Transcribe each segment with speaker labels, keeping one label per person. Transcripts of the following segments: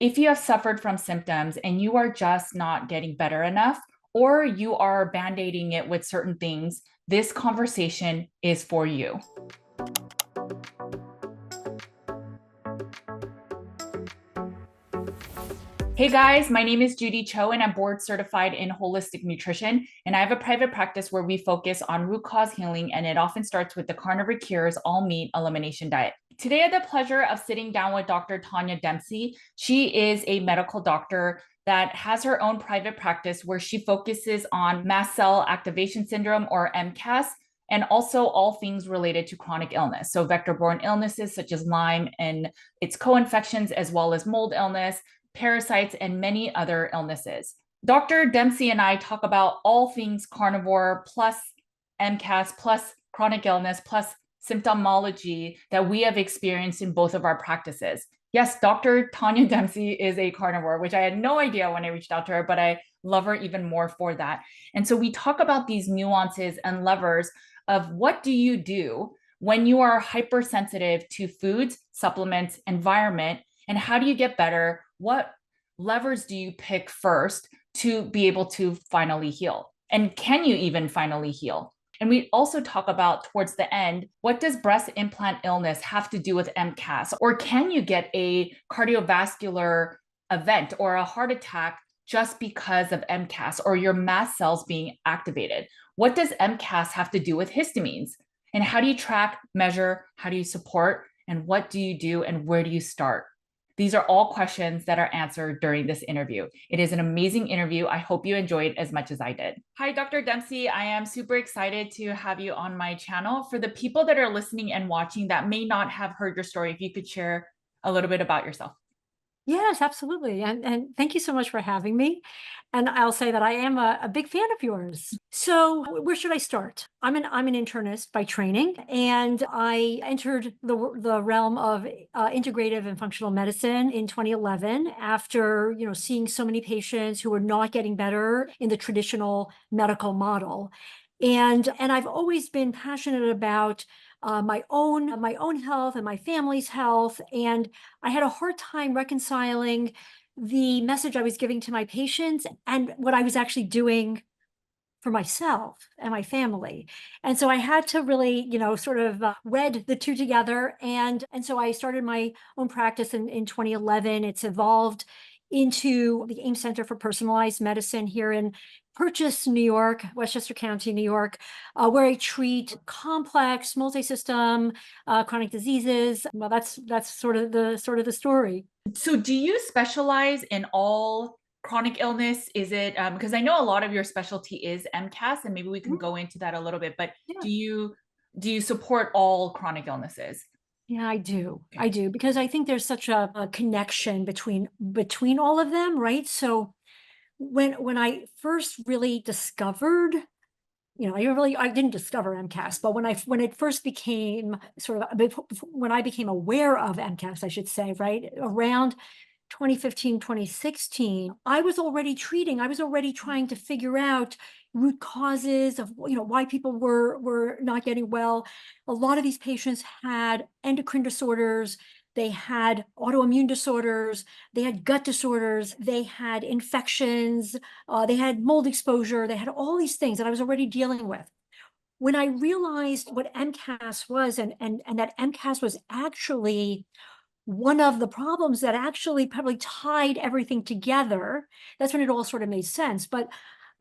Speaker 1: If you have suffered from symptoms and you are just not getting better enough, or you are band-aiding it with certain things, this conversation is for you. Hey guys, my name is Judy Cho and I'm board certified in holistic nutrition. And I have a private practice where we focus on root cause healing, and it often starts with the carnivore cures all meat elimination diet. Today, I had the pleasure of sitting down with Dr. Tania Dempsey. She is a medical doctor that has her own private practice where she focuses on mast cell activation syndrome, or MCAS, and also all things related to chronic illness. So vector-borne illnesses such as Lyme and its co-infections, as well as mold illness, parasites, and many other illnesses. Dr. Dempsey and I talk about all things carnivore plus MCAS plus chronic illness plus symptomology that we have experienced in both of our practices. Yes, Dr. Tania Dempsey is a carnivore, which I had no idea when I reached out to her, but I love her even more for that. And so we talk about these nuances and levers of what do you do when you are hypersensitive to foods, supplements, environment, and how do you get better? What levers do you pick first to be able to finally heal? And can you even finally heal? And we also talk about towards the end, what does breast implant illness have to do with MCAS? Or can you get a cardiovascular event or a heart attack just because of MCAS or your mast cells being activated? What does MCAS have to do with histamines? And how do you track, measure, how do you support, and what do you do, and where do you start? These are all questions that are answered during this interview. It is an amazing interview. I hope you enjoyed as much as I did. Hi, Dr. Dempsey. I am super excited to have you on my channel. For the people that are listening and watching that may not have heard your story, if you could share a little bit about yourself.
Speaker 2: Yes, absolutely. And thank you so much for having me. And I'll say that I am a big fan of yours. So where should I start? I'm an internist by training, and I entered the realm of integrative and functional medicine in 2011 after, seeing so many patients who were not getting better in the traditional medical model. And I've always been passionate about my own health and my family's health. And I had a hard time reconciling the message I was giving to my patients and what I was actually doing for myself and my family. And so I had to really, sort of wed the two together. And so I started my own practice in 2011. It's evolved into the AIM Center for Personalized Medicine here in Purchase, New York, Westchester County, New York, where I treat complex, multisystem, chronic diseases. Well, that's sort of the story.
Speaker 1: So do you specialize in all chronic illness? Is it because I know a lot of your specialty is MCAS, and maybe we can
Speaker 2: Mhm.
Speaker 1: go into that a little bit, but
Speaker 2: Yeah.
Speaker 1: do you support all chronic illnesses?
Speaker 2: Yeah, I do.
Speaker 1: Okay.
Speaker 2: I do, because I think there's such a connection between all of them, right? So when I first really discovered, I didn't discover MCAS, but when it first became when I became aware of MCAS, I should say, right around 2015, 2016, I was already trying to figure out root causes of, why people were not getting well. A lot of these patients had endocrine disorders, they had autoimmune disorders, they had gut disorders, they had infections, they had mold exposure, they had all these things that I was already dealing with. When I realized what MCAS was, and that MCAS was actually one of the problems that actually probably tied everything together, that's when it all sort of made sense. But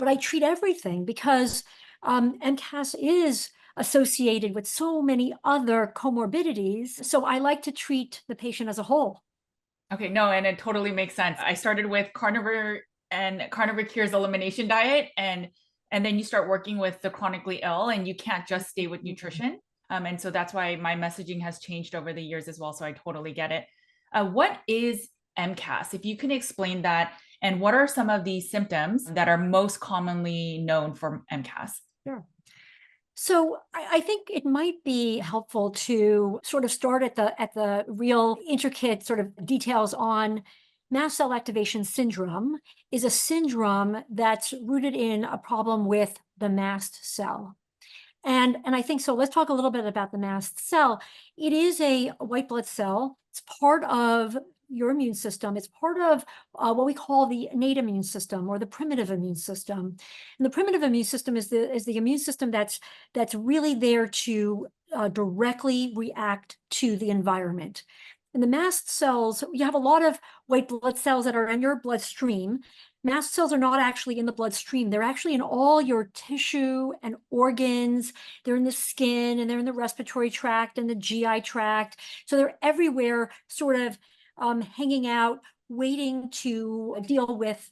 Speaker 2: I treat everything because MCAS is associated with so many other comorbidities. So I like to treat the patient as a whole.
Speaker 1: Okay, no, and it totally makes sense. I started with carnivore and carnivore cures elimination diet, and then you start working with the chronically ill, and you can't just stay with nutrition. And so that's why my messaging has changed over the years as well. So I totally get it. What is MCAS? If you can explain that, and what are some of the symptoms that are most commonly known for MCAS?
Speaker 2: Sure. So I think it might be helpful to sort of start at the real intricate sort of details on mast cell activation syndrome. Is a syndrome that's rooted in a problem with the mast cell. And I think so. Let's talk a little bit about the mast cell. It is a white blood cell. It's part of your immune system. It's part of what we call the innate immune system or the primitive immune system. And the primitive immune system is the immune system that's really there to directly react to the environment. In the mast cells, you have a lot of white blood cells that are in your bloodstream. Mast cells are not actually in the bloodstream. They're actually in all your tissue and organs. They're in the skin, and they're in the respiratory tract and the GI tract. So they're everywhere, sort of hanging out, waiting to deal with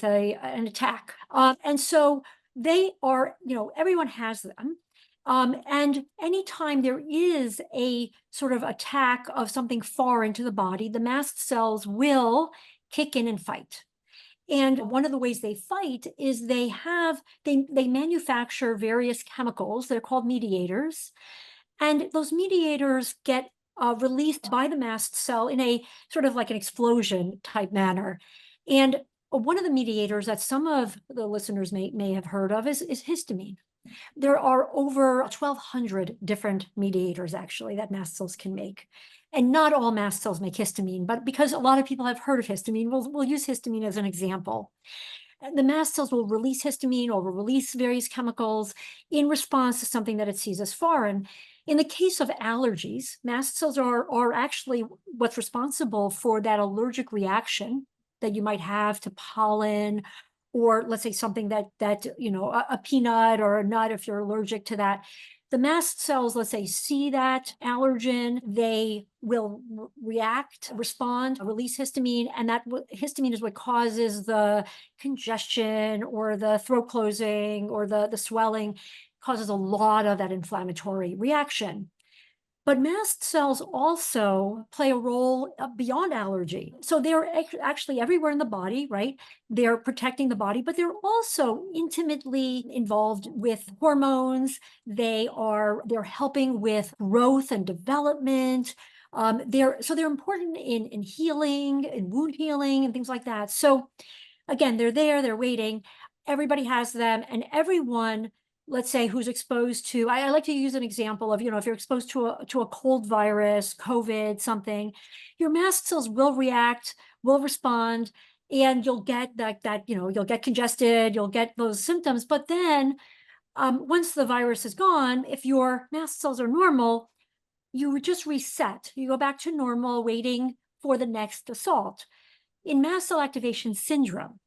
Speaker 2: an attack. And so they are, everyone has them. And anytime there is a sort of attack of something foreign to the body, the mast cells will kick in and fight. And one of the ways they fight is they manufacture various chemicals. They're called mediators. And those mediators get released by the mast cell in a sort of like an explosion type manner. And one of the mediators that some of the listeners may have heard of is histamine. There are over 1,200 different mediators, actually, that mast cells can make. And not all mast cells make histamine, but because a lot of people have heard of histamine, we'll use histamine as an example. The mast cells will release histamine or will release various chemicals in response to something that it sees as foreign. In the case of allergies, mast cells are actually what's responsible for that allergic reaction that you might have to pollen, or let's say something that a peanut or a nut, if you're allergic to that. The mast cells, let's say, see that allergen, they will react, respond, release histamine, and that histamine is what causes the congestion or the throat closing or the swelling, causes a lot of that inflammatory reaction. But mast cells also play a role beyond allergy. So they're actually everywhere in the body, right? They're protecting the body, but they're also intimately involved with hormones. They're helping with growth and development. They're important in healing, in wound healing and things like that. So again, they're waiting. Everybody has them, and everyone, let's say, who's exposed to, I like to use an example of, if you're exposed to a cold virus, COVID, something, your mast cells will react, will respond, and you'll get you'll get congested, you'll get those symptoms. But then once the virus is gone, if your mast cells are normal, you just reset. You go back to normal, waiting for the next assault. In mast cell activation syndrome,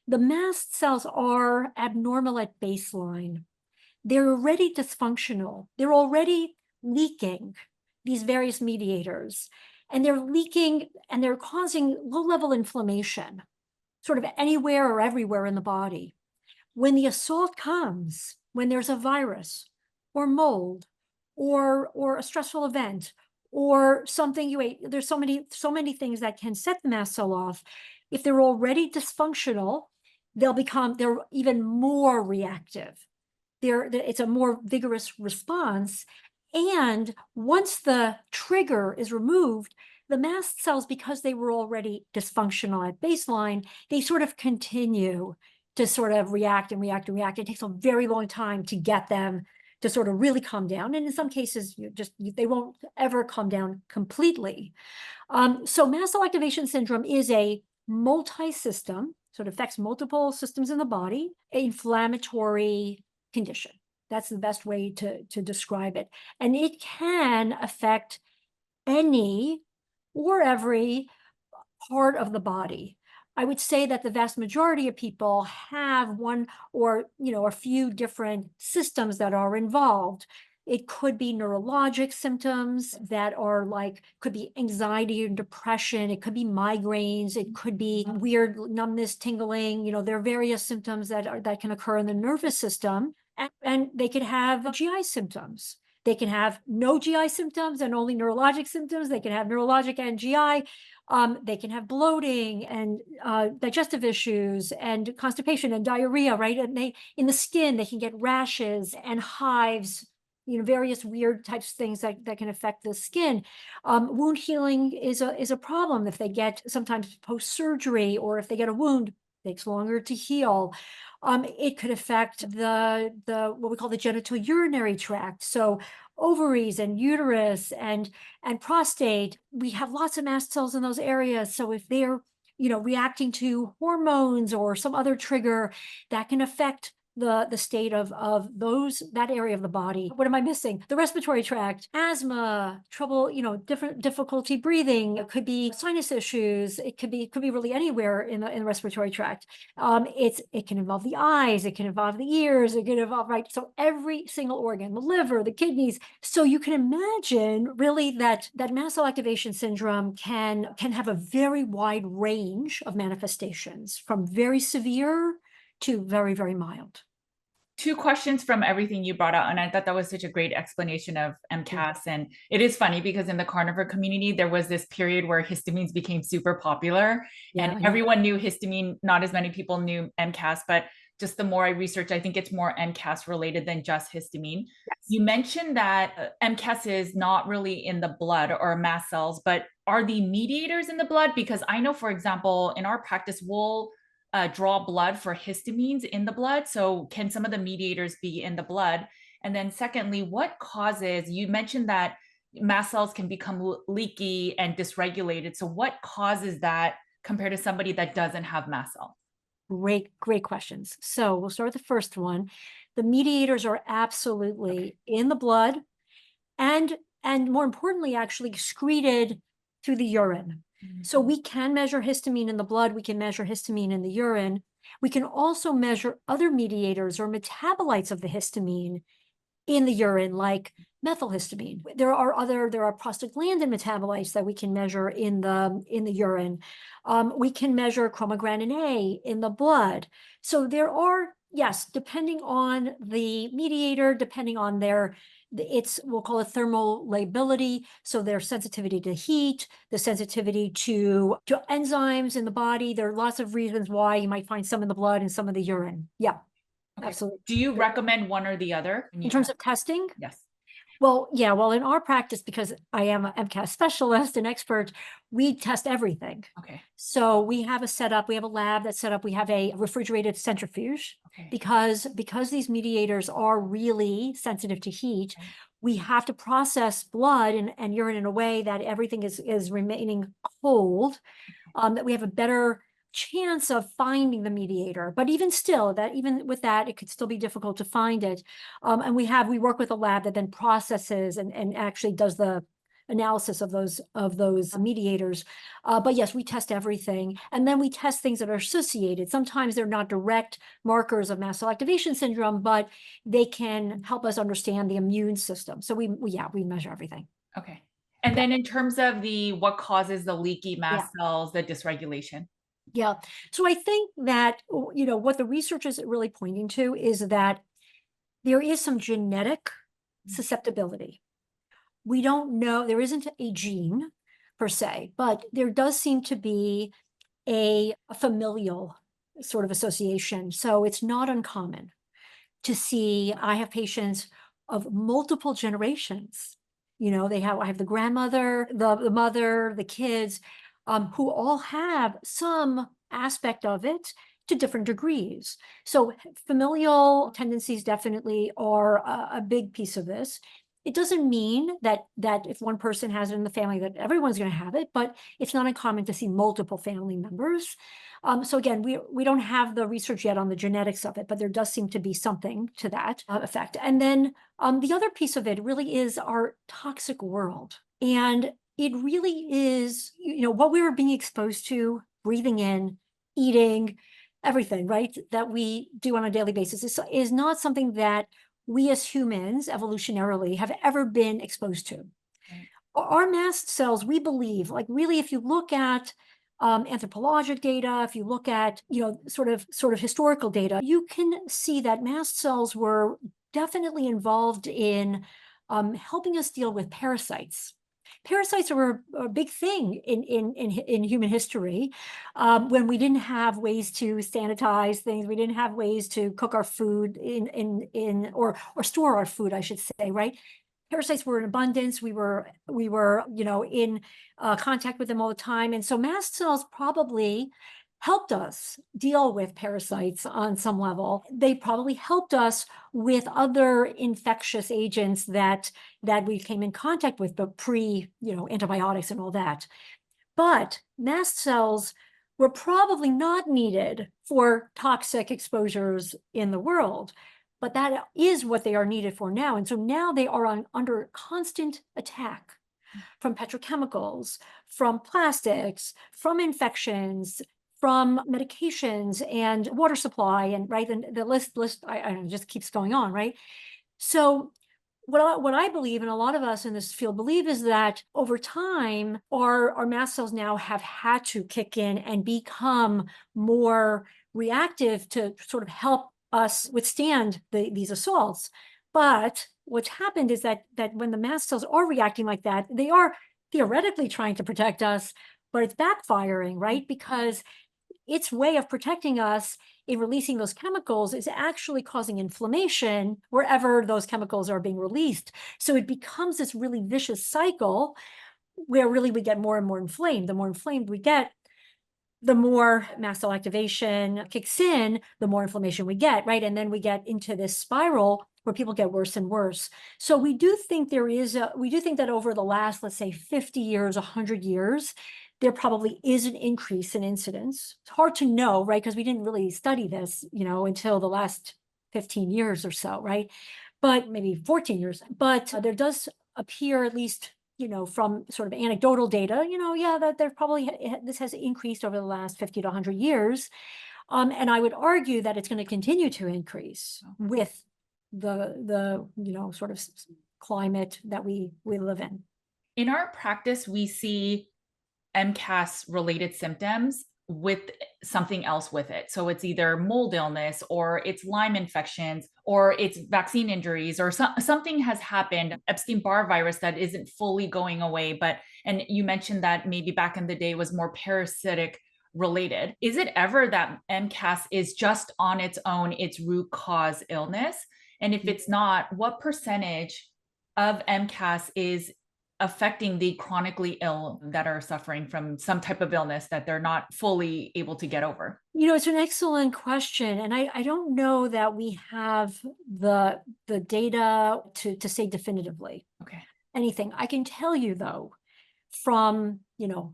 Speaker 2: the mast cells are abnormal at baseline. They're already dysfunctional. They're already leaking these various mediators, and they're leaking and they're causing low-level inflammation, sort of anywhere or everywhere in the body. When the assault comes, when there's a virus or mold or a stressful event or something you ate, there's so many things that can set the mast cell off. If they're already dysfunctional, they're even more reactive. It's a more vigorous response. And once the trigger is removed, the mast cells, because they were already dysfunctional at baseline, they sort of continue to sort of react and react and react. It takes a very long time to get them to sort of really calm down. And in some cases, they won't ever calm down completely. So mast cell activation syndrome is a multi-system, so it affects multiple systems in the body, inflammatory condition. That's the best way to describe it. And it can affect any or every part of the body. I would say that the vast majority of people have one or a few different systems that are involved. It could be neurologic symptoms that could be anxiety and depression. It could be migraines. It could be weird numbness, tingling. There are various symptoms that can occur in the nervous system, and they could have GI symptoms. They can have no GI symptoms and only neurologic symptoms. They can have neurologic and GI. They can have bloating and digestive issues and constipation and diarrhea, right? And in the skin, they can get rashes and hives, various weird types of things that can affect the skin. Wound healing is a problem if they get sometimes post-surgery, or if they get a wound, it takes longer to heal. It could affect the what we call the genitourinary tract. So ovaries and uterus and prostate. We have lots of mast cells in those areas. So if they're, reacting to hormones or some other trigger, that can affect the state of that area of the body. What am I missing? The respiratory tract, asthma, trouble, different difficulty breathing. It could be sinus issues. It could be really anywhere in the respiratory tract. It can involve the eyes. It can involve the ears. It can involve, right. So every single organ, the liver, the kidneys. So you can imagine really that mast cell activation syndrome can have a very wide range of manifestations, from very severe to very, very mild.
Speaker 1: Two questions from everything you brought out, and I thought that was such a great explanation of MCAS. And it is funny because in the carnivore community, there was this period where histamines became super popular, and everyone knew histamine. Not as many people knew MCAS, but just the more I research, I think it's more MCAS related than just histamine. Yes. You mentioned that MCAS is not really in the blood or mast cells, but are the mediators in the blood? Because I know, for example, in our practice, we'll draw blood for histamines in the blood. So can some of the mediators be in the blood? And then secondly, what causes, you mentioned that mast cells can become leaky and dysregulated. So what causes that compared to somebody that doesn't have mast cells?
Speaker 2: Great questions. So we'll start with the first one. The mediators are absolutely in the blood and more importantly, actually excreted through the urine. So we can measure histamine in the blood. We can measure histamine in the urine. We can also measure other mediators or metabolites of the histamine in the urine, like methylhistamine. There are prostaglandin metabolites that we can measure in the urine. We can measure chromogranin A in the blood. So there are, yes, depending on the mediator, depending on we'll call it thermal lability. So their sensitivity to heat, the sensitivity to enzymes in the body. There are lots of reasons why you might find some in the blood and some in the urine. Yeah, okay. Absolutely.
Speaker 1: Do you recommend one or the other?
Speaker 2: In terms of testing?
Speaker 1: Yes.
Speaker 2: Well, yeah, well, in our practice, because I am an MCAS specialist and expert, we test everything.
Speaker 1: Okay.
Speaker 2: So we have a lab that's set up. We have a refrigerated centrifuge. Okay. Because these mediators are really sensitive to heat. Okay. We have to process blood and urine in a way that everything is remaining cold, that we have a better chance of finding the mediator. But even with that, it could still be difficult to find it. And we work with a lab that then processes and actually does the analysis of those mediators. But yes, we test everything. And then we test things that are associated. Sometimes they're not direct markers of mast cell activation syndrome, but they can help us understand the immune system. So we measure everything.
Speaker 1: Okay. And then in terms of what causes the leaky mast cells, the dysregulation?
Speaker 2: Yeah. So I think that, what the research is really pointing to is that there is some genetic susceptibility. We don't know, there isn't a gene per se, but there does seem to be a familial sort of association. So it's not uncommon to see, I have patients of multiple generations. I have the grandmother, the mother, the kids, who all have some aspect of it to different degrees. So familial tendencies definitely are a big piece of this. It doesn't mean that if one person has it in the family that everyone's going to have it, but it's not uncommon to see multiple family members. So again, we don't have the research yet on the genetics of it, but there does seem to be something to that effect. And then the other piece of it really is our toxic world. And it really is, what we were being exposed to, breathing in, eating, everything, right, that we do on a daily basis is not something that we as humans evolutionarily have ever been exposed to. Right. Our mast cells, we believe, like really, if you look at anthropologic data, if you look at, sort of historical data, you can see that mast cells were definitely involved in helping us deal with parasites. Parasites were a big thing in human history, when we didn't have ways to sanitize things, we didn't have ways to cook our food or store our food, I should say, right? Parasites were in abundance. We were in contact with them all the time, and so mast cells probably helped us deal with parasites on some level. They probably helped us with other infectious agents that we came in contact with, but antibiotics and all that. But mast cells were probably not needed for toxic exposures in the world, but that is what they are needed for now. And so now they are under constant attack from petrochemicals, from plastics, from infections, from medications and water supply, and right, and the list I don't know, just keeps going on, right? So what I believe, and a lot of us in this field believe, is that over time, our mast cells now have had to kick in and become more reactive to sort of help us withstand these assaults. But what's happened is that when the mast cells are reacting like that, they are theoretically trying to protect us, but it's backfiring, right? Because its way of protecting us in releasing those chemicals is actually causing inflammation wherever those chemicals are being released. So it becomes this really vicious cycle where really we get more and more inflamed. The more inflamed we get, the more mast cell activation kicks in, the more inflammation we get, right? And then we get into this spiral where people get worse and worse. So we do think that over the last, let's say 50 years, 100 years, there probably is an increase in incidence. It's hard to know, right? Because we didn't really study this, until the last 15 years or so, right? But maybe 14 years. But there does appear, at least, from sort of anecdotal data, that there probably this has increased over the last 50 to 100 years. And I would argue that it's going to continue to increase with the sort of climate that we live in.
Speaker 1: In our practice, we see MCAS related symptoms with something else with it. So it's either mold illness, or it's Lyme infections, or it's vaccine injuries, or something has happened, Epstein-Barr virus, that isn't fully going away. And you mentioned that maybe back in the day was more parasitic related. Is it ever that MCAS is just on its own, its root cause illness? And if it's not, what percentage of MCAS is affecting the chronically ill that are suffering from some type of illness that they're not fully able to get over?
Speaker 2: It's an excellent question. And I don't know that we have the data to say definitively anything. I can tell you, though, from,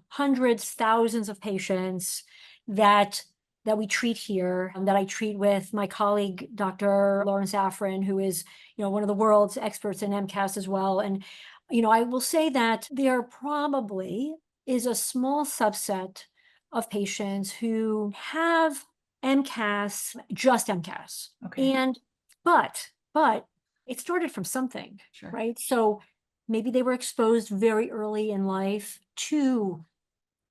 Speaker 2: hundreds, thousands of patients that we treat here, that I treat with my colleague, Dr. Lawrence Afrin, who is, one of the world's experts in MCAS as well. And I will say that there probably is a small subset of patients who have MCAS, just MCAS. But it started from something, right? So maybe they were exposed very early in life to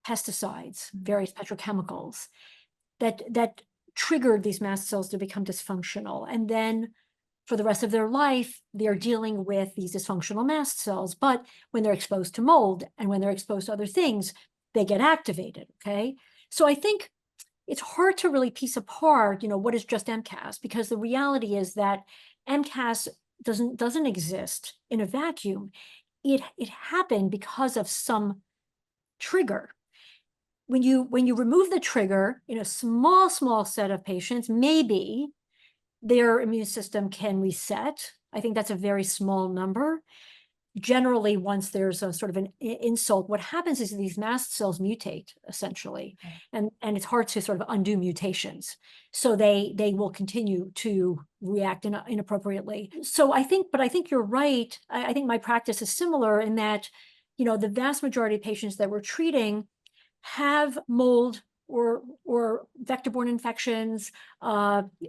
Speaker 2: pesticides, various petrochemicals that triggered these mast cells to become dysfunctional. And then for the rest of their life, they're dealing with these dysfunctional mast cells. But when they're exposed to mold and when they're exposed to other things, they get activated, okay? So I think it's hard to really piece apart, what is just MCAS, because the reality is that MCAS doesn't exist in a vacuum. It happened because of some trigger. When you remove the trigger in a small set of patients, maybe their immune system can reset. I think that's a very small number. Generally, once there's a sort of an insult, what happens is these mast cells mutate, essentially. And it's hard to sort of undo mutations. So they will continue to react inappropriately. So I think you're right. I think my practice is similar in that, the vast majority of patients that we're treating have mold or vector-borne infections,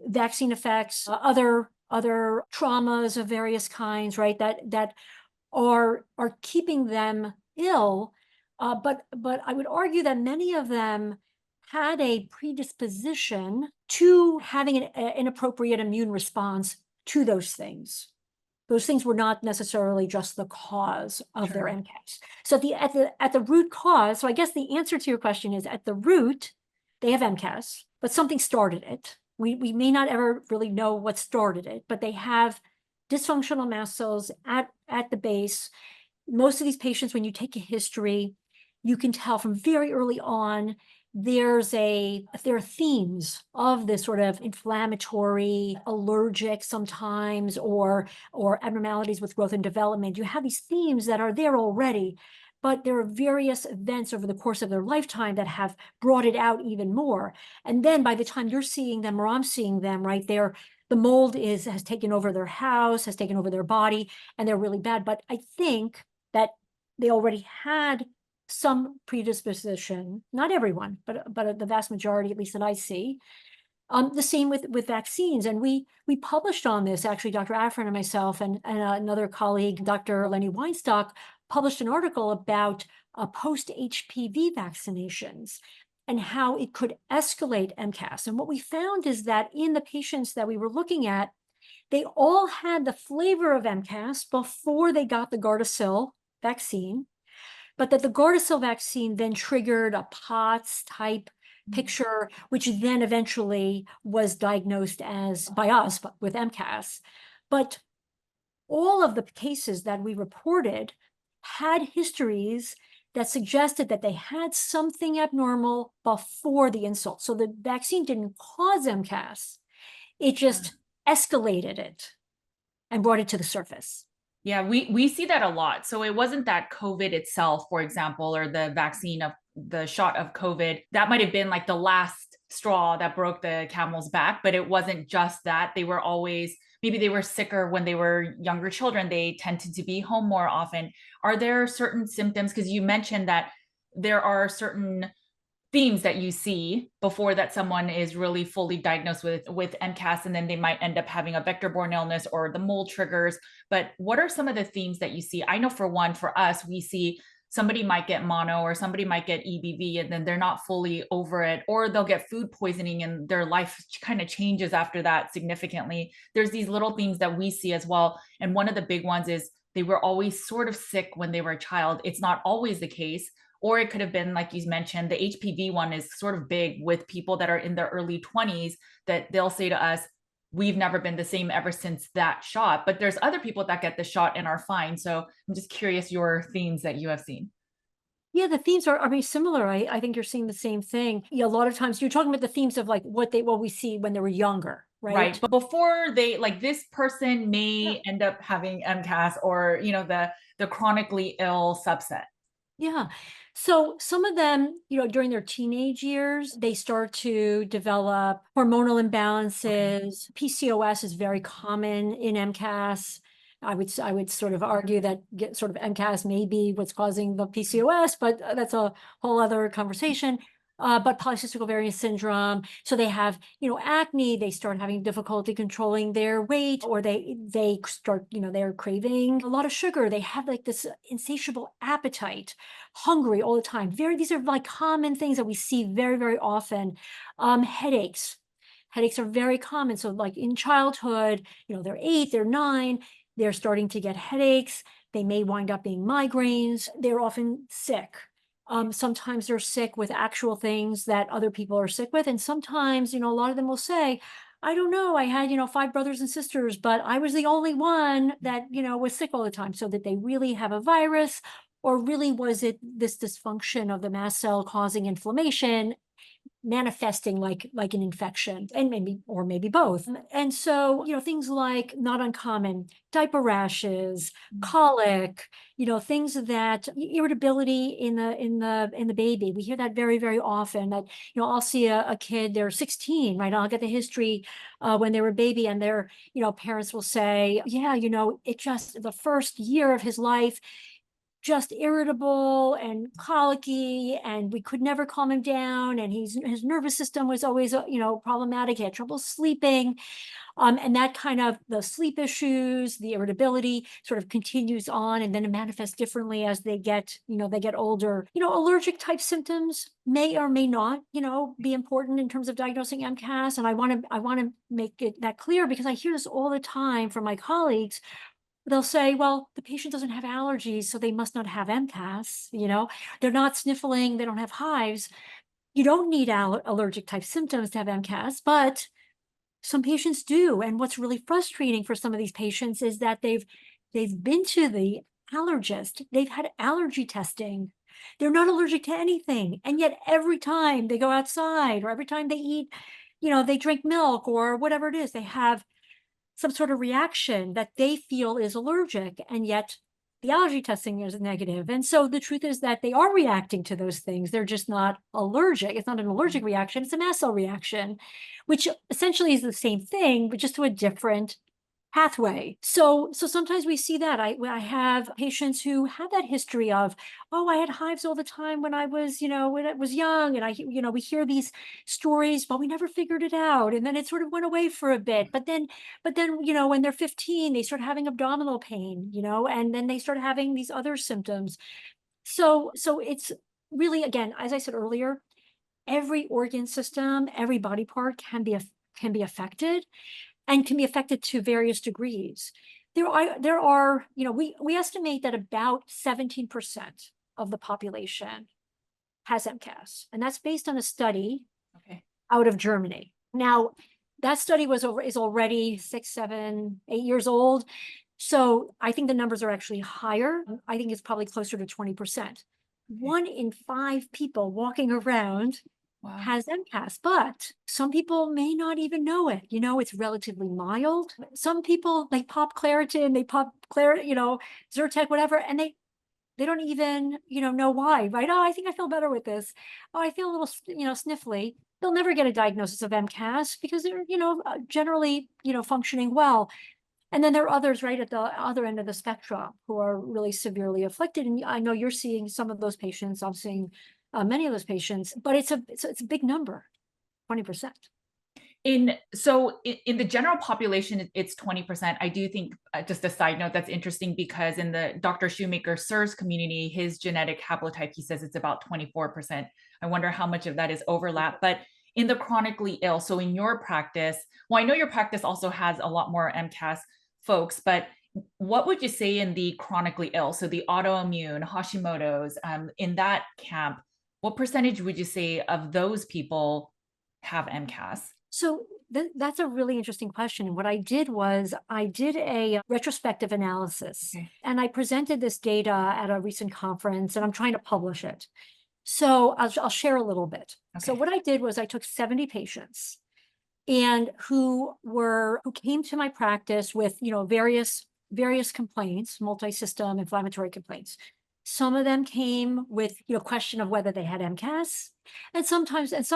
Speaker 2: vaccine effects, other traumas of various kinds, right? That are keeping them ill. But I would argue that many of them had a predisposition to having an inappropriate immune response to those things. Those things were not necessarily just the cause of their MCAS. So at the root cause, so I guess the answer to your question is, at the root, they have MCAS, but something started it. We may not ever really know what started it, but they have dysfunctional mast cells at the base. Most of these patients, when you take a history, you can tell from very early on there are themes of this sort of inflammatory, allergic sometimes, or abnormalities with growth and development. You have these themes that are there already, but there are various events over the course of their lifetime that have brought it out even more. And then by the time you're seeing them or I'm seeing them, right there, the mold has taken over their house, has taken over their body, and they're really bad. But I think that they already had some predisposition, not everyone, but the vast majority, at least that I see. The same with vaccines. And we published on this, actually, Dr. Afrin and myself and another colleague, Dr. Lenny Weinstock, published an article about post-HPV vaccinations and how it could escalate MCAS. And what we found is that in the patients that we were looking at, they all had the flavor of MCAS before they got the Gardasil vaccine, but that the Gardasil vaccine then triggered a POTS type picture, which then eventually was diagnosed as by us with MCAS. But all of the cases that we reported had histories that suggested that they had something abnormal before the insult. So the vaccine didn't cause MCAS, it just escalated it and brought it to the surface.
Speaker 1: Yeah, we see that a lot. So it wasn't that COVID itself, for example, or the vaccine of the shot of COVID, that might have been like the last straw that broke the camel's back, but it wasn't just that. They were always, maybe they were sicker when they were younger children. They tended to be home more often. Are there certain symptoms? Because you mentioned that there are certain themes that you see before that someone is really fully diagnosed with MCAS, and then they might end up having a vector-borne illness or the mold triggers. But what are some of the themes that you see? I know for one, for us, we see somebody might get mono or somebody might get EBV and then they're not fully over it, or they'll get food poisoning and their life kind of changes after that significantly. There's these little themes that we see as well. And one of the big ones is they were always sort of sick when they were a child. It's not always the case. Or it could have been, like you mentioned, the HPV one is sort of big with people that are in their early 20s, that they'll say to us, we've never been the same ever since that shot. But there's other people that get the shot and are fine. So I'm just curious your themes that you have seen.
Speaker 2: Yeah, the themes are very similar. I think you're seeing the same thing. Yeah, a lot of times you're talking about the themes of like what we see when they were younger, right?
Speaker 1: But before they, like, this person may
Speaker 2: Yeah.
Speaker 1: end up having MCAS or, the chronically ill subset.
Speaker 2: Yeah. So some of them, during their teenage years, they start to develop hormonal
Speaker 1: Okay.
Speaker 2: imbalances. PCOS is very common in MCAS. I would sort of argue that sort of MCAS may be what's causing the PCOS, but that's a whole other conversation. But polycystic ovarian syndrome, so they have, acne, they start having difficulty controlling their weight, or they start, they're craving a lot of sugar. They have like this insatiable appetite, hungry all the time. These are like common things that we see very, very often. Headaches. Headaches are very common. So like in childhood, they're 8, they're 9, they're starting to get headaches. They may wind up being migraines. They're often sick. Sometimes they're sick with actual things that other people are sick with. And sometimes, a lot of them will say, I don't know, I had, 5 brothers and sisters, but I was the only one that, was sick all the time. So that they really have a virus, or really was it this dysfunction of the mast cell causing inflammation, manifesting like an infection, and maybe both. And so, things like, not uncommon, diaper rashes, colic, things that irritability in the baby. We hear that very, very often, that, I'll see a kid, they're 16, right? I'll get the history when they were a baby, and their, parents will say, yeah, it just, the first year of his life, just irritable and colicky, and we could never calm him down, and his nervous system was always problematic. He had trouble sleeping, and that kind of, the sleep issues, the irritability sort of continues on, and then it manifests differently as they get older. Allergic type symptoms may or may not be important in terms of diagnosing MCAS, and I want to make it that clear, because I hear this all the time from my colleagues. They'll say, well, the patient doesn't have allergies, so they must not have MCAS. They're not sniffling, they don't have hives. You don't need allergic type symptoms to have MCAS, but some patients do. And what's really frustrating for some of these patients is that they've been to the allergist, they've had allergy testing, They're not allergic to anything. And yet every time they go outside or every time they eat, they drink milk or whatever it is, they have some sort of reaction that they feel is allergic. And yet the allergy testing is negative. And so the truth is that they are reacting to those things. They're just not allergic. It's not an allergic reaction. It's a mast cell reaction, which essentially is the same thing, but just to a different pathway. So sometimes we see that. I have patients who have that history of, oh, I had hives all the time when I was, when I was young. And we hear these stories, but we never figured it out. And then it sort of went away for a bit. But then, when they're 15, they start having abdominal pain, and then they start having these other symptoms. So it's really, again, as I said earlier, every organ system, every body part can be affected, and can be affected to various degrees. There are, we estimate that about 17% of the population has MCAS, and that's based on a study out of Germany. Now, that study is already 6, 7, 8 years old. So I think the numbers are actually higher. I think it's probably closer to 20%. 1 in 5 people walking around has MCAS, but some people may not even know it. It's relatively mild. Some people, they pop Claritin, Zyrtec, whatever, and they don't even, know why, right? Oh, I think I feel better with this. Oh, I feel a little, sniffly. They'll never get a diagnosis of MCAS because they're, generally, functioning well. And then there are others right at the other end of the spectrum who are really severely afflicted. And I know you're seeing some of those patients. I'm seeing many of those patients, but it's a big number, 20%.
Speaker 1: In the general population, it's 20%. I do think, just a side note, that's interesting because in the Dr. Shoemaker SIRS community, his genetic haplotype, he says it's about 24%. I wonder how much of that is overlap. But in the chronically ill, so in your practice, well, I know your practice also has a lot more MCAS folks, but what would you say in the chronically ill, so the autoimmune, Hashimoto's, in that camp, what percentage would you say of those people have MCAS?
Speaker 2: So that's a really interesting question. And what I did was I did a retrospective analysis, and I presented this data at a recent conference, and I'm trying to publish it. So I'll share a little bit. So what I did was I took 70 patients and who came to my practice with, various complaints, multisystem inflammatory complaints. Some of them came with, question of whether they had MCAS. And some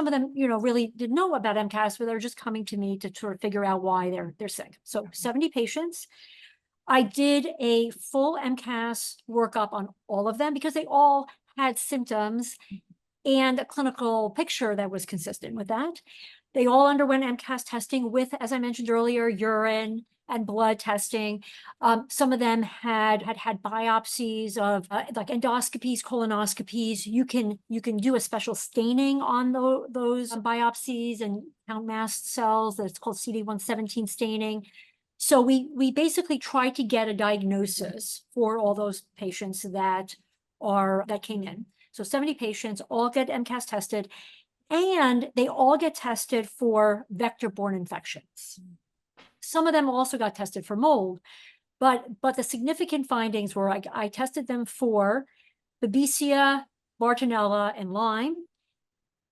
Speaker 2: of them, really didn't know about MCAS, but they're just coming to me to sort of figure out why they're sick. So 70 patients. I did a full MCAS workup on all of them because they all had symptoms and a clinical picture that was consistent with that. They all underwent MCAS testing with, as I mentioned earlier, urine and blood testing. Some of them had biopsies of like endoscopies, colonoscopies. You can do a special staining on those biopsies and count mast cells. That's called CD117 staining. So we basically try to get a diagnosis for all those patients that came in. So 70 patients all get MCAS tested, and they all get tested for vector-borne infections. Some of them also got tested for mold, but the significant findings were I tested them for Babesia, Bartonella, and Lyme,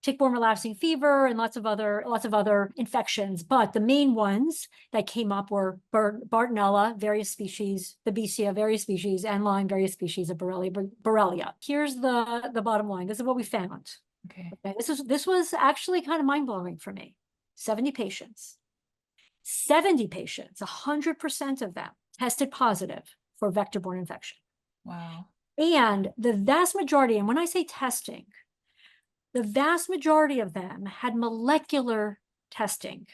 Speaker 2: tick-borne relapsing fever, and lots of other infections. But the main ones that came up were Bartonella, various species, Babesia, various species, and Lyme, various species of Borrelia. Here's the bottom line. This is what we found. Okay. This was actually kind of mind-blowing for me. 70 patients. 70 patients, 100% of them tested positive for vector-borne infection.
Speaker 1: Wow.
Speaker 2: And the vast majority, and when I say testing, the vast majority of them had molecular testing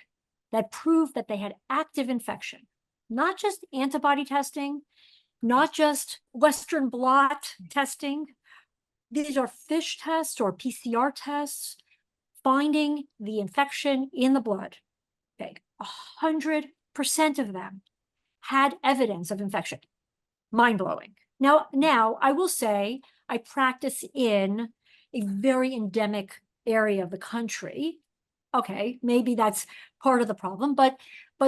Speaker 2: that proved that they had active infection, not just antibody testing, not just Western blot testing. These are FISH tests or PCR tests, finding the infection in the blood. Okay, 100% of them had evidence of infection. Mind-blowing. Now I will say I practice in a very endemic area of the country. Okay, maybe that's part of the problem, but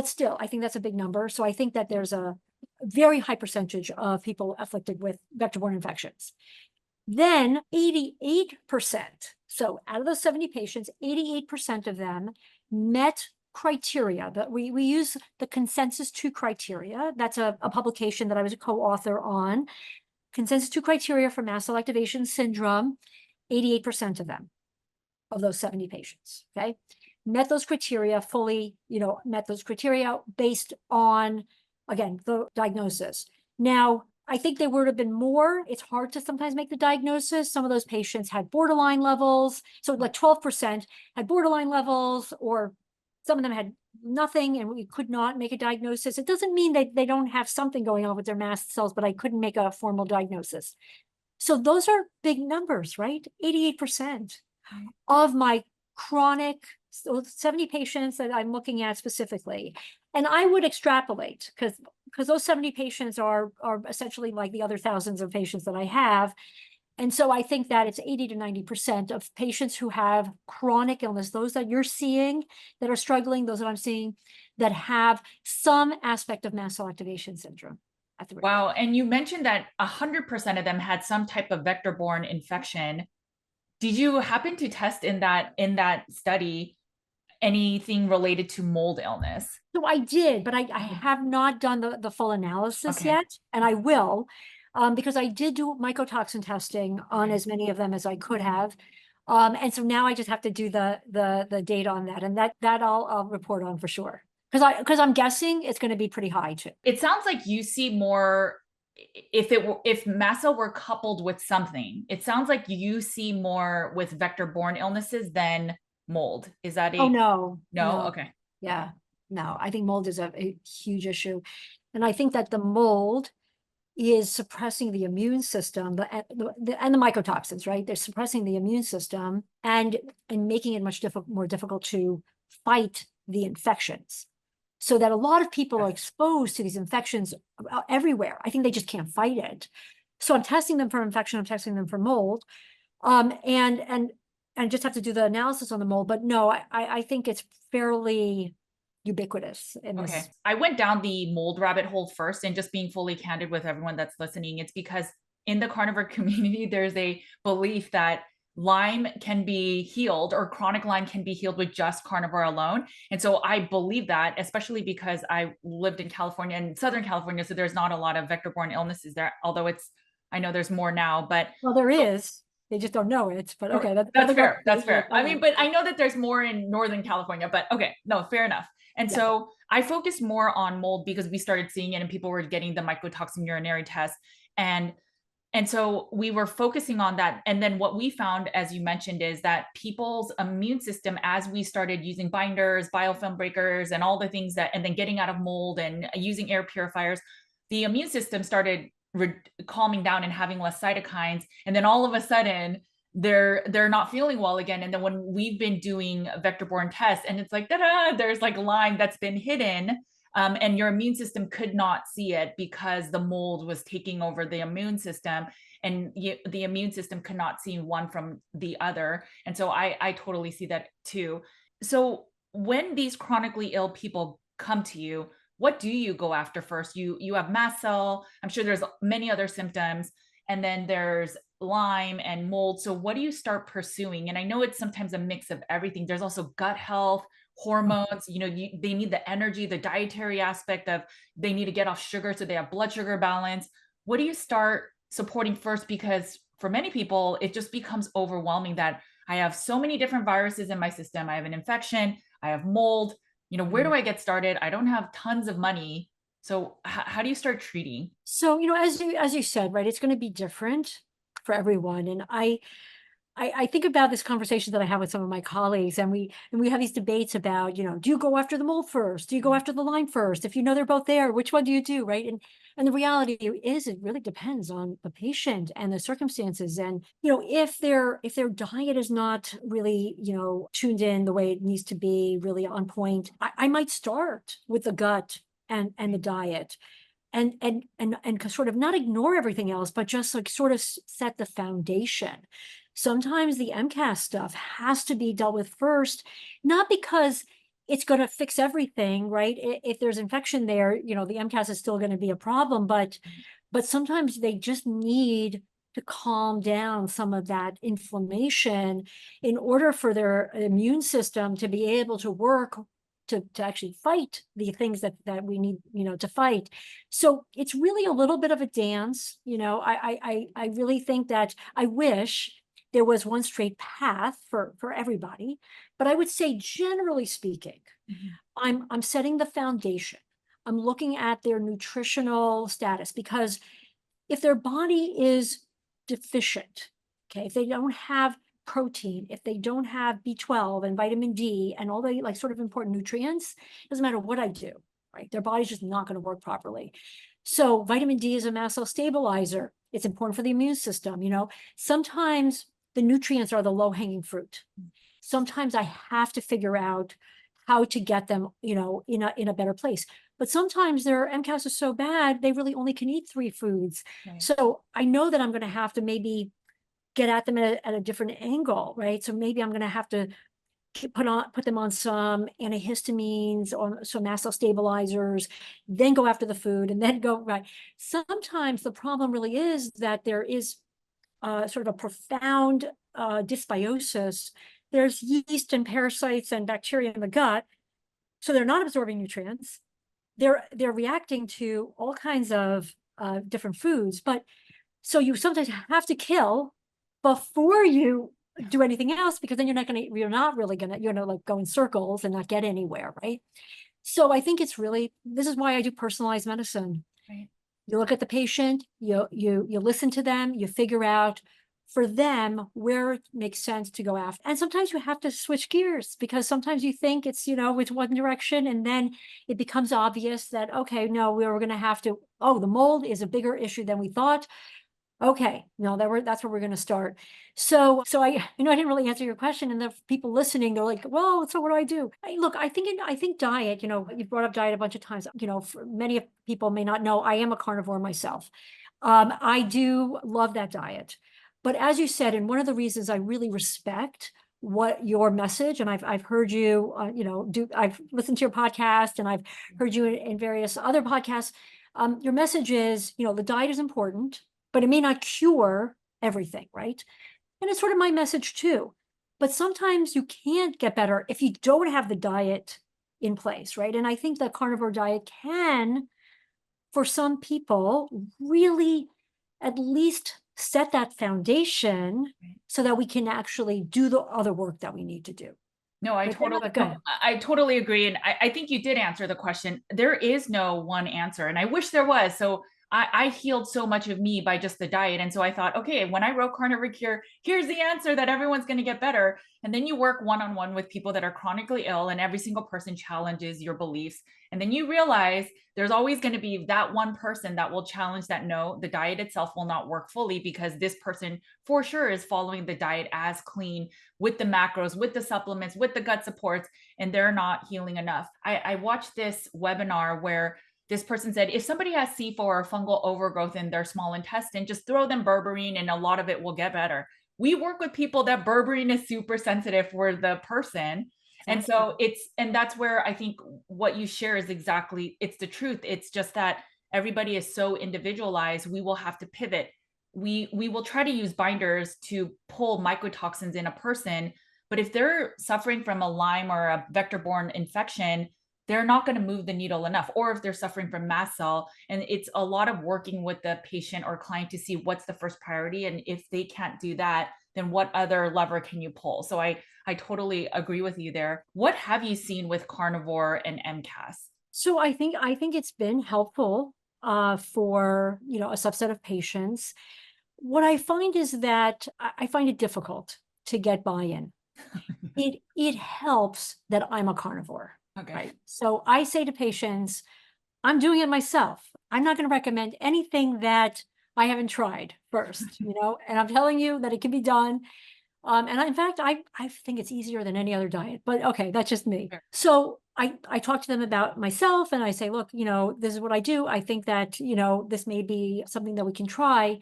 Speaker 2: still, I think that's a big number. So I think that there's a very high percentage of people afflicted with vector-borne infections. Then 88%, so out of those 70 patients, 88% of them met criteria that we use the consensus 2 criteria. That's a publication that I was a co-author on. Consensus 2 criteria for mast cell activation syndrome, 88% of them, of those 70 patients, okay? Met those criteria fully, met those criteria based on, again, the diagnosis. Now, I think there would have been more. It's hard to sometimes make the diagnosis. Some of those patients had borderline levels. So like 12% had borderline levels, or some of them had nothing and we could not make a diagnosis. It doesn't mean that they don't have something going on with their mast cells, but I couldn't make a formal diagnosis. So those are big numbers, right? 88% of my chronic, so 70 patients that I'm looking at specifically. And I would extrapolate because those 70 patients are essentially like the other thousands of patients that I have. And so I think that it's 80 to 90% of patients who have chronic illness, those that you're seeing that are struggling, those that I'm seeing that have some aspect of mast cell activation syndrome at the rate.
Speaker 1: Wow. And you mentioned that 100% of them had some type of vector-borne infection. Did you happen to test in that study anything related to mold illness?
Speaker 2: So I did, but I have not done the full analysis
Speaker 1: Okay.
Speaker 2: yet, and I will, because I did do mycotoxin testing on
Speaker 1: Okay.
Speaker 2: as many of them as I could have. And so now I just have to do the data on that, and that I'll report on for sure. Because I'm guessing it's going to be pretty high too.
Speaker 1: It sounds like you see more if mast cell were coupled with something. It sounds like you see more with vector-borne illnesses than mold. Is that
Speaker 2: Oh,
Speaker 1: a
Speaker 2: no,
Speaker 1: no?
Speaker 2: no.
Speaker 1: Okay.
Speaker 2: Yeah, no, I think mold is a huge issue. And I think that the mold is suppressing the immune system, and the mycotoxins, right? They're suppressing the immune system and making it much more difficult to fight the infections. So that a lot of people are exposed to these infections everywhere. I think they just can't fight it. So I'm testing them for infection, I'm testing them for mold, and just have to do the analysis on the mold. But no, I think it's fairly ubiquitous in
Speaker 1: Okay.
Speaker 2: this.
Speaker 1: I went down the mold rabbit hole first, and just being fully candid with everyone that's listening, it's because in the carnivore community, there's a belief that Lyme can be healed, or chronic Lyme can be healed with just carnivore alone. And so I believe that, especially because I lived in California and Southern California, so there's not a lot of vector-borne illnesses there, although I know there's more now, but
Speaker 2: Well, there is. They just don't know it, but okay.
Speaker 1: that's fair. That's fair. I mean, but I know that there's more in Northern California, but okay, no, fair enough. And
Speaker 2: Yeah.
Speaker 1: so I focused more on mold because we started seeing it and people were getting the mycotoxin urinary test. And so we were focusing on that. And then what we found, as you mentioned, is that people's immune system, as we started using binders, biofilm breakers, and all the things that, and then getting out of mold and using air purifiers, the immune system started calming down and having less cytokines. And then all of a sudden, they're not feeling well again. And then when we've been doing vector-borne tests, and it's like, da-da, there's like Lyme that's been hidden. And your immune system could not see it because the mold was taking over the immune system, and the immune system could not see one from the other. And so I totally see that too. So when these chronically ill people come to you, what do you go after first? You have mast cell. I'm sure there's many other symptoms, and then there's Lyme and mold. So what do you start pursuing? And I know it's sometimes a mix of everything. There's also gut health, hormones. They need the energy, the dietary aspect of, they need to get off sugar so they have blood sugar balance. What do you start supporting first? Because for many people it just becomes overwhelming that I have so many different viruses in my system. I have an infection, I have mold, where do I get started? I don't have tons of money. So how do you start treating?
Speaker 2: So, as you said, right, it's going to be different for everyone. And I think about this conversation that I have with some of my colleagues, and we have these debates about, do you go after the mold first? Do you go after the Lyme first? If they're both there, which one do you do, right? And the reality is, it really depends on the patient and the circumstances. And if their diet is not really tuned in the way it needs to be, really on point, I might start with the gut and the diet. And sort of not ignore everything else, but just like sort of set the foundation. Sometimes the MCAS stuff has to be dealt with first, not because it's going to fix everything, right? If there's infection there, the MCAS is still going to be a problem, but sometimes they just need to calm down some of that inflammation in order for their immune system to be able to work to actually fight the things that we need, to fight. So it's really a little bit of a dance. I really think that I wish there was one straight path for everybody, but I would say, generally speaking, I'm setting the foundation. I'm looking at their nutritional status, because if their body is deficient, okay, if they don't have protein, if they don't have B12 and vitamin D and all the sort of important nutrients, doesn't matter what I do, right? Their body's just not going to work properly. So vitamin D is a mast cell stabilizer. It's important for the immune system. Sometimes the nutrients are the low-hanging fruit. Sometimes I have to figure out how to get them, in a better place. But sometimes their MCAS is so bad, they really only can eat 3 foods. Right. So I know that I'm going to have to maybe get at them at a different angle, right? So maybe I'm going to have to put them on some antihistamines or some mast cell stabilizers, then go after the food, and then go, right. Sometimes the problem really is that there is sort of a profound dysbiosis. There's yeast and parasites and bacteria in the gut, so they're not absorbing nutrients. They're reacting to all kinds of different foods, but so you sometimes have to kill before you do anything else, because then you're not really gonna go in circles and not get anywhere, right? So I think this is why I do personalized medicine. Right. You look at the patient, you listen to them, you figure out for them where it makes sense to go after. And sometimes you have to switch gears, because sometimes you think it's, it's one direction, and then it becomes obvious that, okay, no, we're going to have to, the mold is a bigger issue than we thought. Okay, no, that's where we're going to start. So I didn't really answer your question, and the people listening, they're like, well, so what do I do? I think diet, you brought up diet a bunch of times, for many people may not know, I am a carnivore myself. I do love that diet. But as you said, and one of the reasons I really respect what your message, and I've heard you, I've listened to your podcast, and I've heard you in various other podcasts. Your message is, the diet is important, but it may not cure everything, right? And it's sort of my message too. But sometimes you can't get better if you don't have the diet in place, right? And I think the carnivore diet can, for some people, really at least set that foundation so that we can actually do the other work that we need to do.
Speaker 1: No, I totally agree. And I think you did answer the question. There is no one answer, and I wish there was. So I healed so much of me by just the diet. And so I thought, okay, when I wrote Carnivore Cure, here's the answer that everyone's going to get better. And then you work one-on-one with people that are chronically ill, and every single person challenges your beliefs. And then you realize there's always going to be that one person that will challenge that, no, the diet itself will not work fully, because this person for sure is following the diet as clean, with the macros, with the supplements, with the gut supports, and they're not healing enough. I watched this webinar where this person said, if somebody has C4 or fungal overgrowth in their small intestine, just throw them berberine and a lot of it will get better. We work with people that berberine is super sensitive for the person. And so that's where I think what you share is exactly, it's the truth. It's just that everybody is so individualized. We will have to pivot. We will try to use binders to pull mycotoxins in a person, but if they're suffering from a Lyme or a vector-borne infection, they're not going to move the needle enough. Or if they're suffering from mast cell, and it's a lot of working with the patient or client to see what's the first priority. And if they can't do that, then what other lever can you pull? So I totally agree with you there. What have you seen with carnivore and MCAS?
Speaker 2: So I think it's been helpful for, a subset of patients. What I find is that I find it difficult to get buy-in. It helps that I'm a carnivore. Okay. Right. So I say to patients, I'm doing it myself. I'm not going to recommend anything that I haven't tried first, and I'm telling you that it can be done. In fact, I think it's easier than any other diet, but okay, that's just me. Sure. So I talk to them about myself, and I say, look, this is what I do. I think that, this may be something that we can try.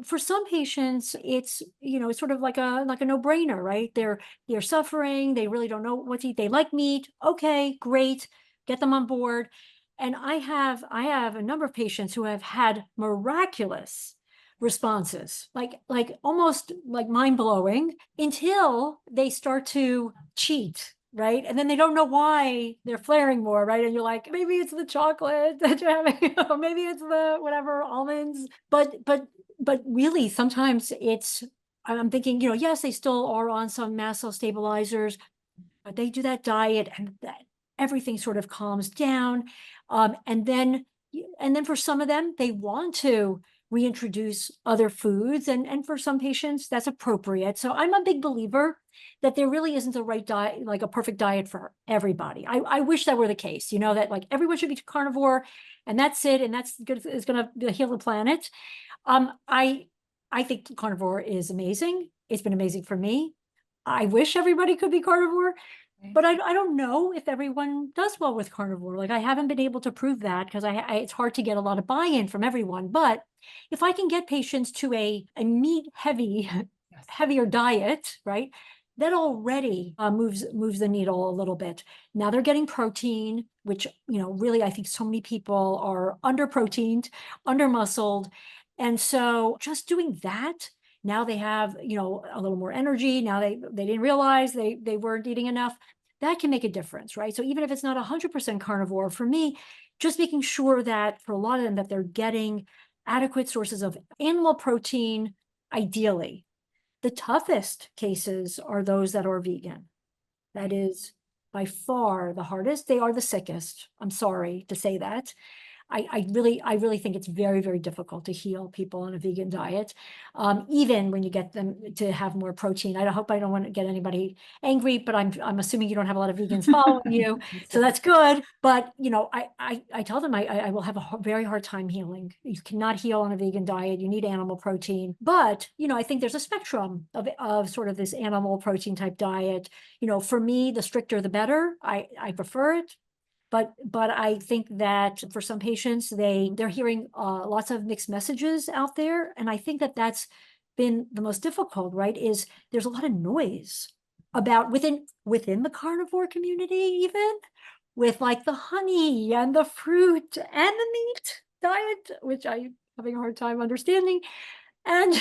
Speaker 2: For some patients, it's, it's sort of like a no-brainer, right? They're suffering. They really don't know what to eat. They like meat. Okay, great. Get them on board. And I have a number of patients who have had miraculous responses, like almost like mind-blowing, until they start to cheat, right? And then they don't know why they're flaring more, right? And you're like, maybe it's the chocolate that you're having, maybe it's the whatever almonds, but really sometimes I'm thinking, yes, they still are on some mast cell stabilizers, but they do that diet and everything sort of calms down. And then for some of them, they want to reintroduce other foods. And for some patients, that's appropriate. So I'm a big believer that there really isn't a right diet, like a perfect diet for everybody. I wish that were the case, that like everyone should be carnivore and that's it. And that's good, is going to heal the planet. I think carnivore is amazing. It's been amazing for me. I wish everybody could be carnivore, but I don't know if everyone does well with carnivore. Like I haven't been able to prove that because it's hard to get a lot of buy-in from everyone. But if I can get patients to a meat heavier diet, right, that already moves the needle a little bit. Now they're getting protein, which, really, I think so many people are under-proteined, under-muscled. And so just doing that, now they have, a little more energy. Now they didn't realize they weren't eating enough. That can make a difference, right? So even if it's not 100% carnivore, for me, just making sure that for a lot of them that they're getting adequate sources of animal protein, ideally. The toughest cases are those that are vegan. That is by far the hardest. They are the sickest. I'm sorry to say that. I really think it's very, very difficult to heal people on a vegan diet, even when you get them to have more protein. I hope I don't want to get anybody angry, but I'm assuming you don't have a lot of vegans following you, so that's good. But I tell them I will have a very hard time healing. You cannot heal on a vegan diet. You need animal protein, but I think there's a spectrum of sort of this animal protein type diet. For me, the stricter the better. I prefer it. But I think that for some patients, they're hearing lots of mixed messages out there. And I think that that's been the most difficult, right? Is there's a lot of noise about within the carnivore community, even with like the honey and the fruit and the meat diet, which I'm having a hard time understanding. And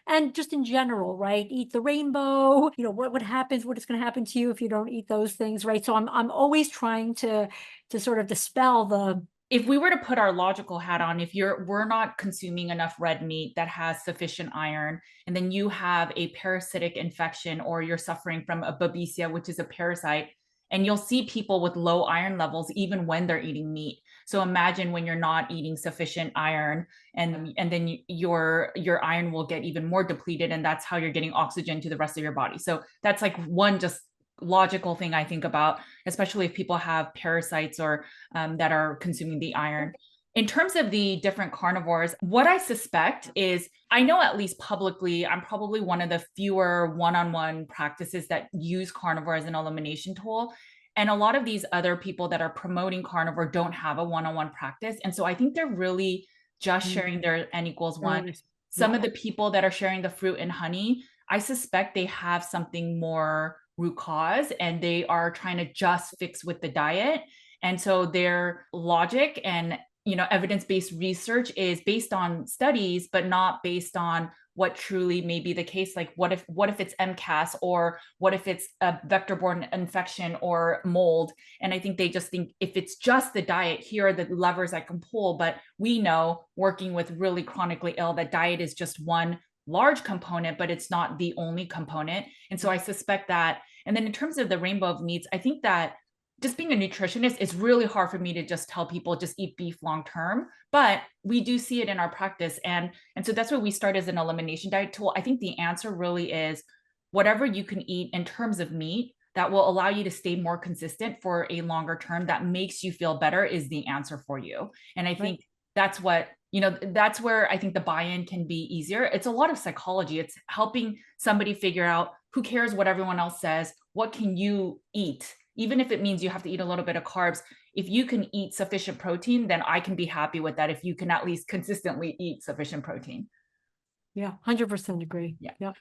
Speaker 2: and just in general, right? Eat the rainbow. What happens, what is going to happen to you if you don't eat those things, right? So I'm always trying to sort of dispel the.
Speaker 1: If we were to put our logical hat on, if we're not consuming enough red meat that has sufficient iron, and then you have a parasitic infection or you're suffering from a babesia, which is a parasite, and you'll see people with low iron levels even when they're eating meat. So imagine when you're not eating sufficient iron, and then your iron will get even more depleted, and that's how you're getting oxygen to the rest of your body. So that's like one just logical thing I think about, especially if people have parasites or that are consuming the iron. In terms of the different carnivores, what I suspect is, I know at least publicly, I'm probably one of the fewer one-on-one practices that use carnivore as an elimination tool. And a lot of these other people that are promoting carnivore don't have a one-on-one practice. And so I think they're really just sharing their N equals one. Some of the people that are sharing the fruit and honey, I suspect they have something more root cause and they are trying to just fix with the diet. And so their logic and evidence-based research is based on studies, but not based on what truly may be the case. Like what if it's MCAS, or what if it's a vector-borne infection or mold? And I think they just think if it's just the diet, here are the levers I can pull. But we know, working with really chronically ill, that diet is just one large component, but it's not the only component. And so I suspect that. And then in terms of the rainbow of meats, I think that just being a nutritionist, it's really hard for me to just tell people just eat beef long term, but we do see it in our practice. And so that's what we start as an elimination diet tool. I think the answer really is whatever you can eat in terms of meat that will allow you to stay more consistent for a longer term, that makes you feel better, is the answer for you. And I think that's what, that's where I think the buy-in can be easier. It's a lot of psychology. It's helping somebody figure out, who cares what everyone else says? What can you eat? Even if it means you have to eat a little bit of carbs, if you can eat sufficient protein, then I can be happy with that. If you can at least consistently eat sufficient protein.
Speaker 2: Yeah, 100% agree.
Speaker 1: Yeah.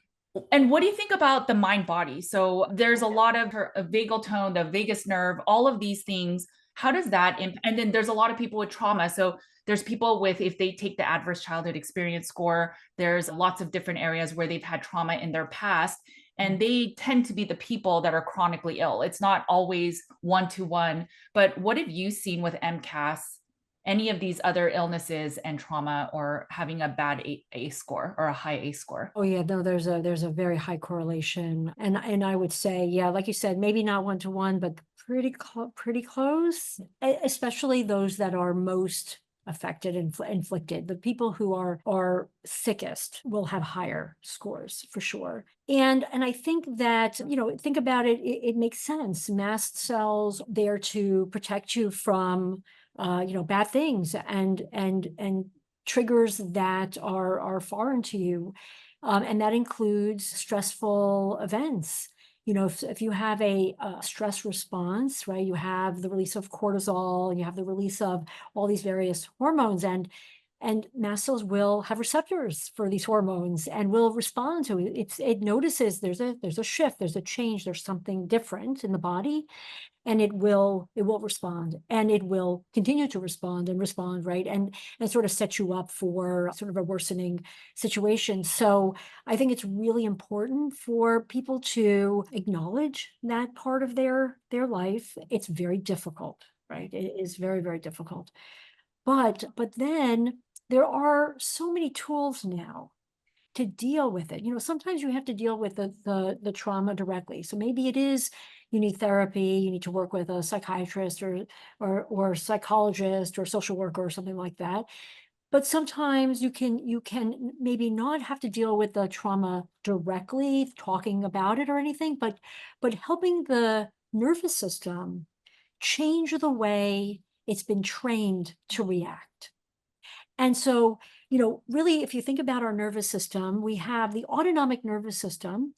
Speaker 1: And what do you think about the mind body? So there's a lot of vagal tone, the vagus nerve, all of these things. How does that and then there's a lot of people with trauma. So there's people with, if they take the adverse childhood experience score, there's lots of different areas where they've had trauma in their past, and they tend to be the people that are chronically ill. It's not always one-to-one. But what have you seen with MCAS, any of these other illnesses and trauma, or having a bad A score or a high A score?
Speaker 2: Oh yeah, no, there's a very high correlation, and I would say, yeah, like you said, maybe not one to one, but pretty close, especially those that are most affected and inflicted. The people who are sickest will have higher scores for sure. And I think that, think about it, it makes sense. Mast cells there to protect you from bad things and triggers that are foreign to you. And that includes stressful events. If you have a stress response, right, you have the release of cortisol, and you have the release of all these various hormones, and mast cells will have receptors for these hormones and will respond to it. It notices there's a shift, there's a change, there's something different in the body, and it will respond, and it will continue to respond, right, and sort of set you up for sort of a worsening situation. So I think it's really important for people to acknowledge that part of their life. It's very difficult, right? It is very, very difficult, but then there are so many tools now to deal with it. Sometimes you have to deal with the trauma directly. So maybe it is, you need therapy, you need to work with a psychiatrist or psychologist or social worker or something like that. But sometimes you can maybe not have to deal with the trauma directly, talking about it or anything, but helping the nervous system change the way it's been trained to react. And so, really, if you think about our nervous system, we have the autonomic nervous system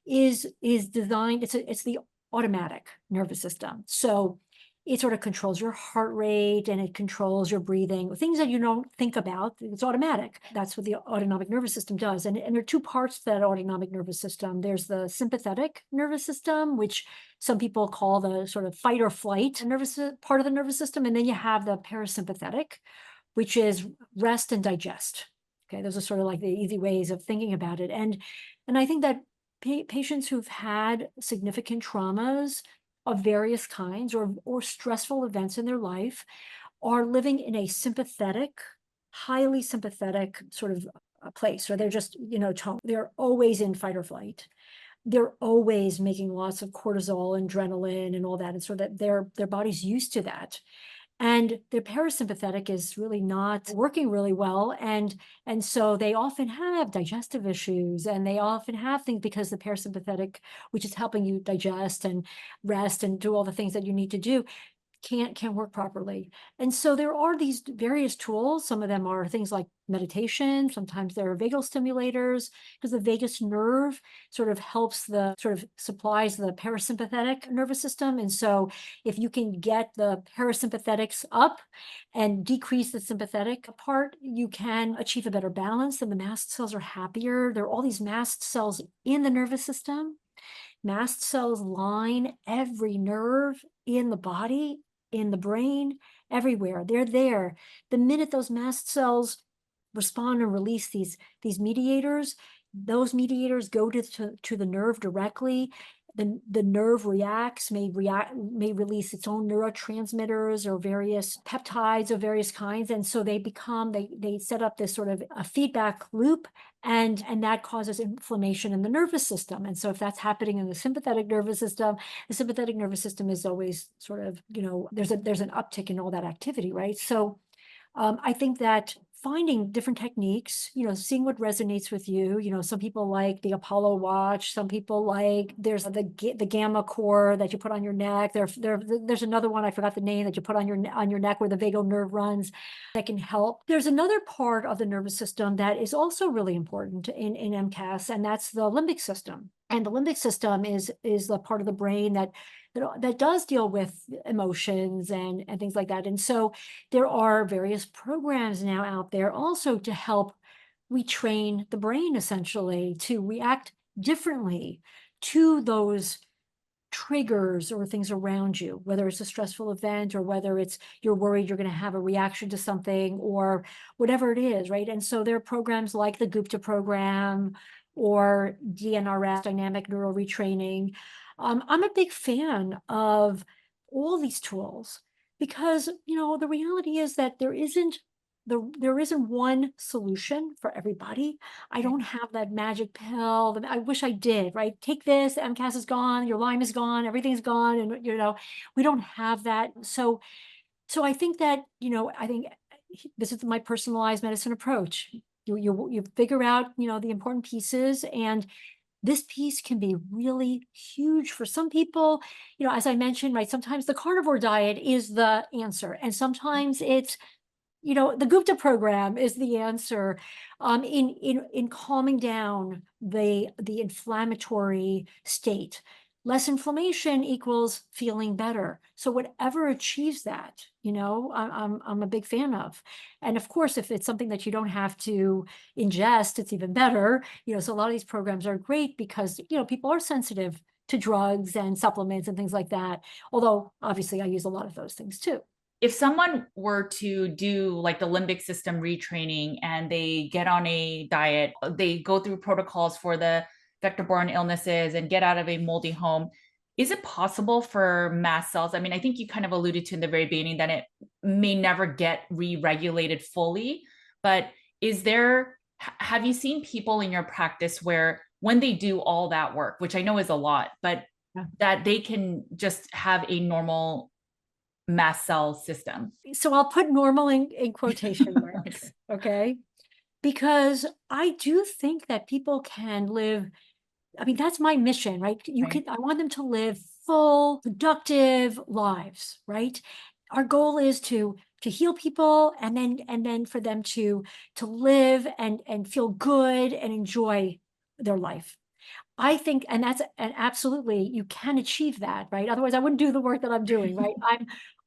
Speaker 2: is designed, it's the automatic nervous system. So it sort of controls your heart rate and it controls your breathing, things that you don't think about. It's automatic. That's what the autonomic nervous system does. And there are two parts to that autonomic nervous system. There's the sympathetic nervous system, which some people call the sort of fight or flight part of the nervous system. And then you have the parasympathetic, which is rest and digest. Okay, those are sort of like the easy ways of thinking about it. And I think that patients who've had significant traumas of various kinds or stressful events in their life are living in a sympathetic, highly sympathetic sort of place, or they're just, they're always in fight or flight. They're always making lots of cortisol and adrenaline and all that, and so that their body's used to that. And their parasympathetic is really not working really well. And so they often have digestive issues, and they often have things because the parasympathetic, which is helping you digest and rest and do all the things that you need to do, can't work properly. And so there are these various tools. Some of them are things like meditation. Sometimes there are vagal stimulators, because the vagus nerve sort of supplies the parasympathetic nervous system. And so if you can get the parasympathetics up and decrease the sympathetic part, you can achieve a better balance, and the mast cells are happier. There are all these mast cells in the nervous system. Mast cells line every nerve in the body, in the brain, everywhere. They're there. The minute those mast cells respond and release these mediators, those mediators go to the nerve directly. The nerve may release its own neurotransmitters or various peptides of various kinds. And so they set up this sort of a feedback loop, and that causes inflammation in the nervous system. And so if that's happening in the sympathetic nervous system, the sympathetic nervous system is always sort of, there's an uptick in all that activity, right? So I think that finding different techniques, seeing what resonates with you. Some people like the Apollo watch. Some people like, there's the gamma core that you put on your neck. There's another one, I forgot the name, that you put on your neck where the vagal nerve runs, that can help. There's another part of the nervous system that is also really important in MCAS, and that's the limbic system. And the limbic system is the part of the brain that does deal with emotions and things like that. And so there are various programs now out there also to help retrain the brain, essentially, to react differently to those triggers or things around you, whether it's a stressful event or whether it's you're worried you're going to have a reaction to something or whatever it is, right? And so there are programs like the Gupta program or DNRS, dynamic neural retraining. I'm a big fan of all these tools because, the reality is that there isn't one solution for everybody. I don't have that magic pill. I wish I did, right? Take this, MCAS is gone, your Lyme is gone, everything's gone. And, we don't have that. So I think that, I think this is my personalized medicine approach. You figure out, the important pieces, and this piece can be really huge for some people. As I mentioned, right, sometimes the carnivore diet is the answer, and sometimes it's the Gupta program is the answer in calming down the inflammatory state. Less inflammation equals feeling better. So whatever achieves that, I'm a big fan of. And of course, if it's something that you don't have to ingest, it's even better. So a lot of these programs are great because, people are sensitive to drugs and supplements and things like that. Although obviously I use a lot of those things too.
Speaker 1: If someone were to do like the limbic system retraining and they get on a diet, they go through protocols for the vector-borne illnesses and get out of a moldy home, is it possible for mast cells? I mean, I think you kind of alluded to in the very beginning that it may never get re-regulated fully, but have you seen people in your practice where when they do all that work, which I know is a lot, but that they can just have a normal mast cell system?
Speaker 2: So I'll put normal in quotation marks, okay? Because I do think that people can live, I mean, that's my mission, right? I want them to live full, productive lives, right? Our goal is to heal people and then for them to live and feel good and enjoy their life. I think, and absolutely, you can achieve that, right? Otherwise I wouldn't do the work that I'm doing, right?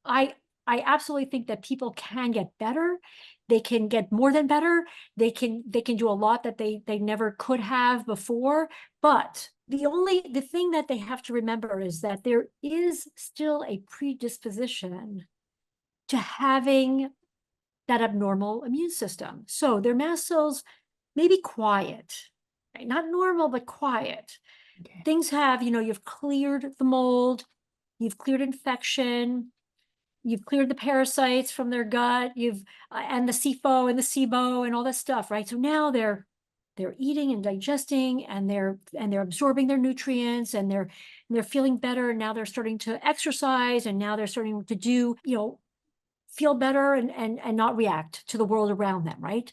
Speaker 2: I absolutely think that people can get better. They can get more than better. They can do a lot that they never could have before. But the thing that they have to remember is that there is still a predisposition to having that abnormal immune system. So their mast cells may be quiet, right? Not normal, but quiet. Okay. Things have, you've cleared the mold, you've cleared infection, you've cleared the parasites from their gut, and the SIFO and the SIBO and all that stuff, right? So now they're eating and digesting, and they're absorbing their nutrients, and they're feeling better. And now they're starting to exercise, and now they're starting to do, feel better and not react to the world around them, right?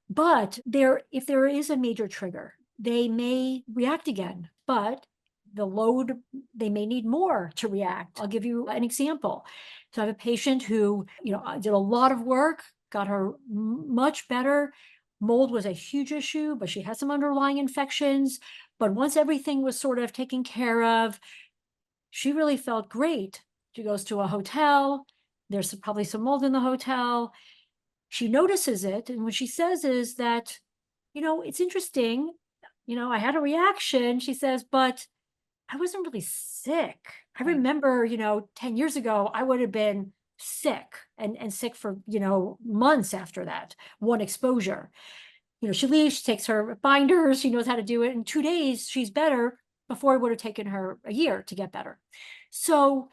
Speaker 2: But if there is a major trigger, they may react again, but the load, they may need more to react. I'll give you an example. So I have a patient who, did a lot of work, got her much better. Mold was a huge issue, but she had some underlying infections. But once everything was sort of taken care of, she really felt great. She goes to a hotel. There's probably some mold in the hotel. She notices it. And what she says is that, it's interesting. I had a reaction, she says, but I wasn't really sick. I remember, 10 years ago, I would have been sick and sick for, months after that one exposure. She leaves, she takes her binders, she knows how to do it. In 2 days, she's better. Before it would have taken her a year to get better. So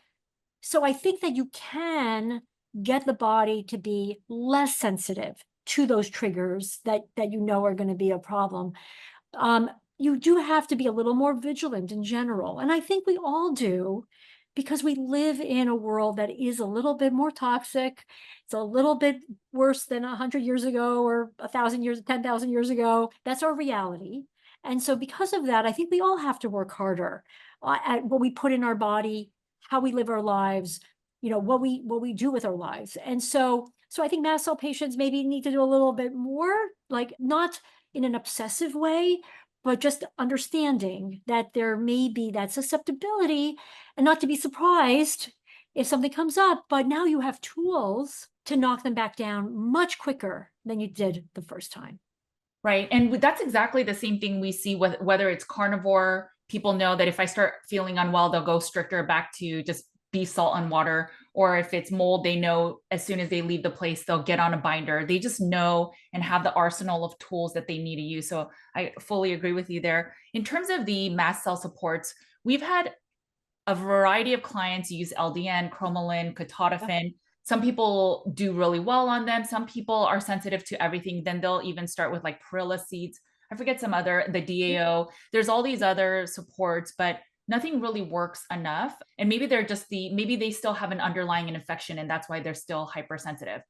Speaker 2: I think that you can get the body to be less sensitive to those triggers that are going to be a problem. You do have to be a little more vigilant in general. And I think we all do, because we live in a world that is a little bit more toxic. It's a little bit worse than 100 years ago or 1,000 years, 10,000 years ago. That's our reality. And so because of that, I think we all have to work harder at what we put in our body, how we live our lives, what we do with our lives. And so I think mast cell patients maybe need to do a little bit more, like not in an obsessive way, but just understanding that there may be that susceptibility, and not to be surprised if something comes up, but now you have tools to knock them back down much quicker than you did the first time.
Speaker 1: Right. And that's exactly the same thing we see with whether it's carnivore people know that if I start feeling unwell, they'll go stricter back to just beef salt and water. Or if it's mold, they know as soon as they leave the place, they'll get on a binder. They just know and have the arsenal of tools that they need to use. So I fully agree with you there. In terms of the mast cell supports, we've had a variety of clients use LDN, cromolyn, ketotifen. Some people do really well on them. Some people are sensitive to everything. Then they'll even start with like perilla seeds. I forget some other, the DAO. There's all these other supports, but nothing really works enough. And maybe they're just maybe they still have an underlying infection and that's why they're still hypersensitive.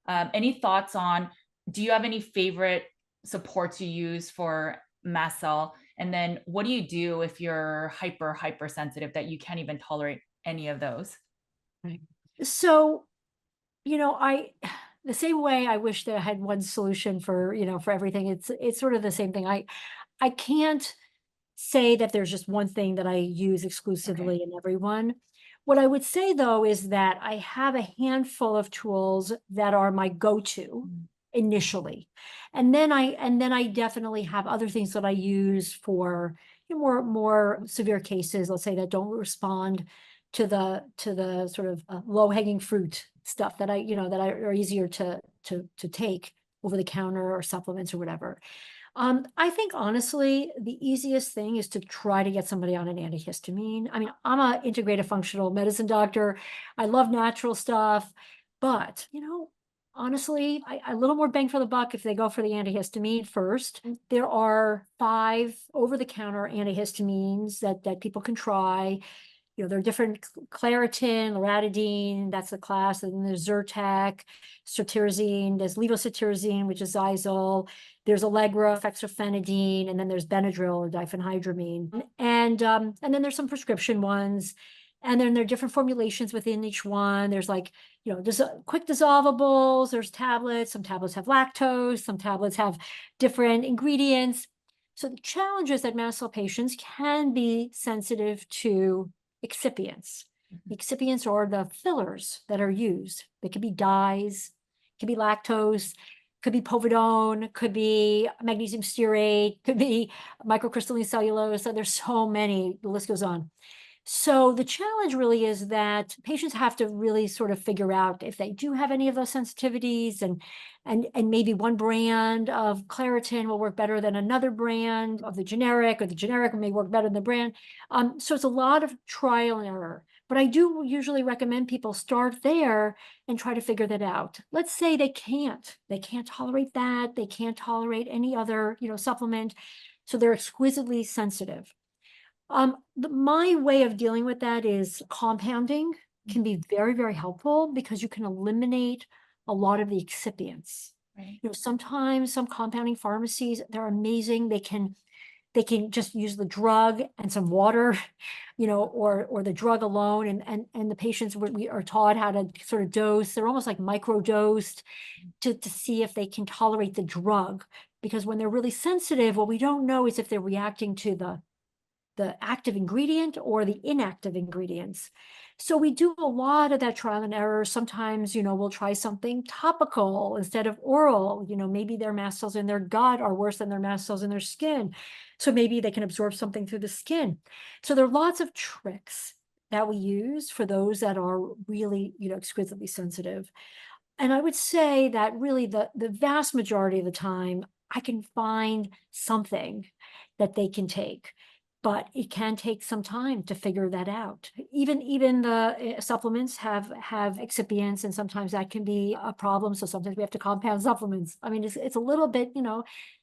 Speaker 1: Any thoughts on, do you have any favorite supports you use for mast cell? And then what do you do if you're hypersensitive that you can't even tolerate any of those?
Speaker 2: Right. So, the same way I wish that I had one solution for, for everything. It's sort of the same thing. I can't say that there's just one thing that I use exclusively
Speaker 1: Okay.
Speaker 2: in everyone. What I would say though is that I have a handful of tools that are my go-to initially. And then I definitely have other things that I use for more severe cases, let's say, that don't respond to the sort of low-hanging fruit stuff that are easier to take over the counter or supplements or whatever. I think honestly, the easiest thing is to try to get somebody on an antihistamine. I mean, I'm a integrative functional medicine doctor. I love natural stuff, but honestly, a little more bang for the buck if they go for the antihistamine first. There are 5 over-the-counter antihistamines that people can try. There are different Claritin, loratadine, that's the class, and then there's Zyrtec, cetirizine, there's levocetirizine, which is Xyzal, there's Allegra, fexofenadine, and then there's Benadryl or diphenhydramine. And then there's some prescription ones, and then there are different formulations within each one. There's there's quick dissolvables, there's tablets, some tablets have lactose, some tablets have different ingredients. So the challenge is that mast cell patients can be sensitive to excipients. The excipients are the fillers that are used. They could be dyes, could be lactose, could be povidone, could be magnesium stearate, could be microcrystalline cellulose. So there's so many, the list goes on. So the challenge really is that patients have to really sort of figure out if they do have any of those sensitivities, and maybe one brand of Claritin will work better than another brand of the generic, or the generic may work better than the brand. So it's a lot of trial and error. But I do usually recommend people start there and try to figure that out. Let's say they can't tolerate that. They can't tolerate any other, supplement. So they're exquisitely sensitive. My way of dealing with that is compounding can be very, very helpful because you can eliminate a lot of the excipients.
Speaker 1: Right.
Speaker 2: Sometimes some compounding pharmacies, they're amazing. They can just use the drug and some water, or the drug alone. And the patients, we are taught how to sort of dose. They're almost like micro-dosed to see if they can tolerate the drug. Because when they're really sensitive, what we don't know is if they're reacting to the active ingredient or the inactive ingredients. So we do a lot of that trial and error. Sometimes, we'll try something topical instead of oral. Maybe their mast cells in their gut are worse than their mast cells in their skin. So maybe they can absorb something through the skin. So there are lots of tricks that we use for those that are really, exquisitely sensitive. And I would say that really the vast majority of the time, I can find something that they can take. But it can take some time to figure that out. Even the supplements have excipients, and sometimes that can be a problem. So sometimes we have to compound supplements. I mean, it's a little bit,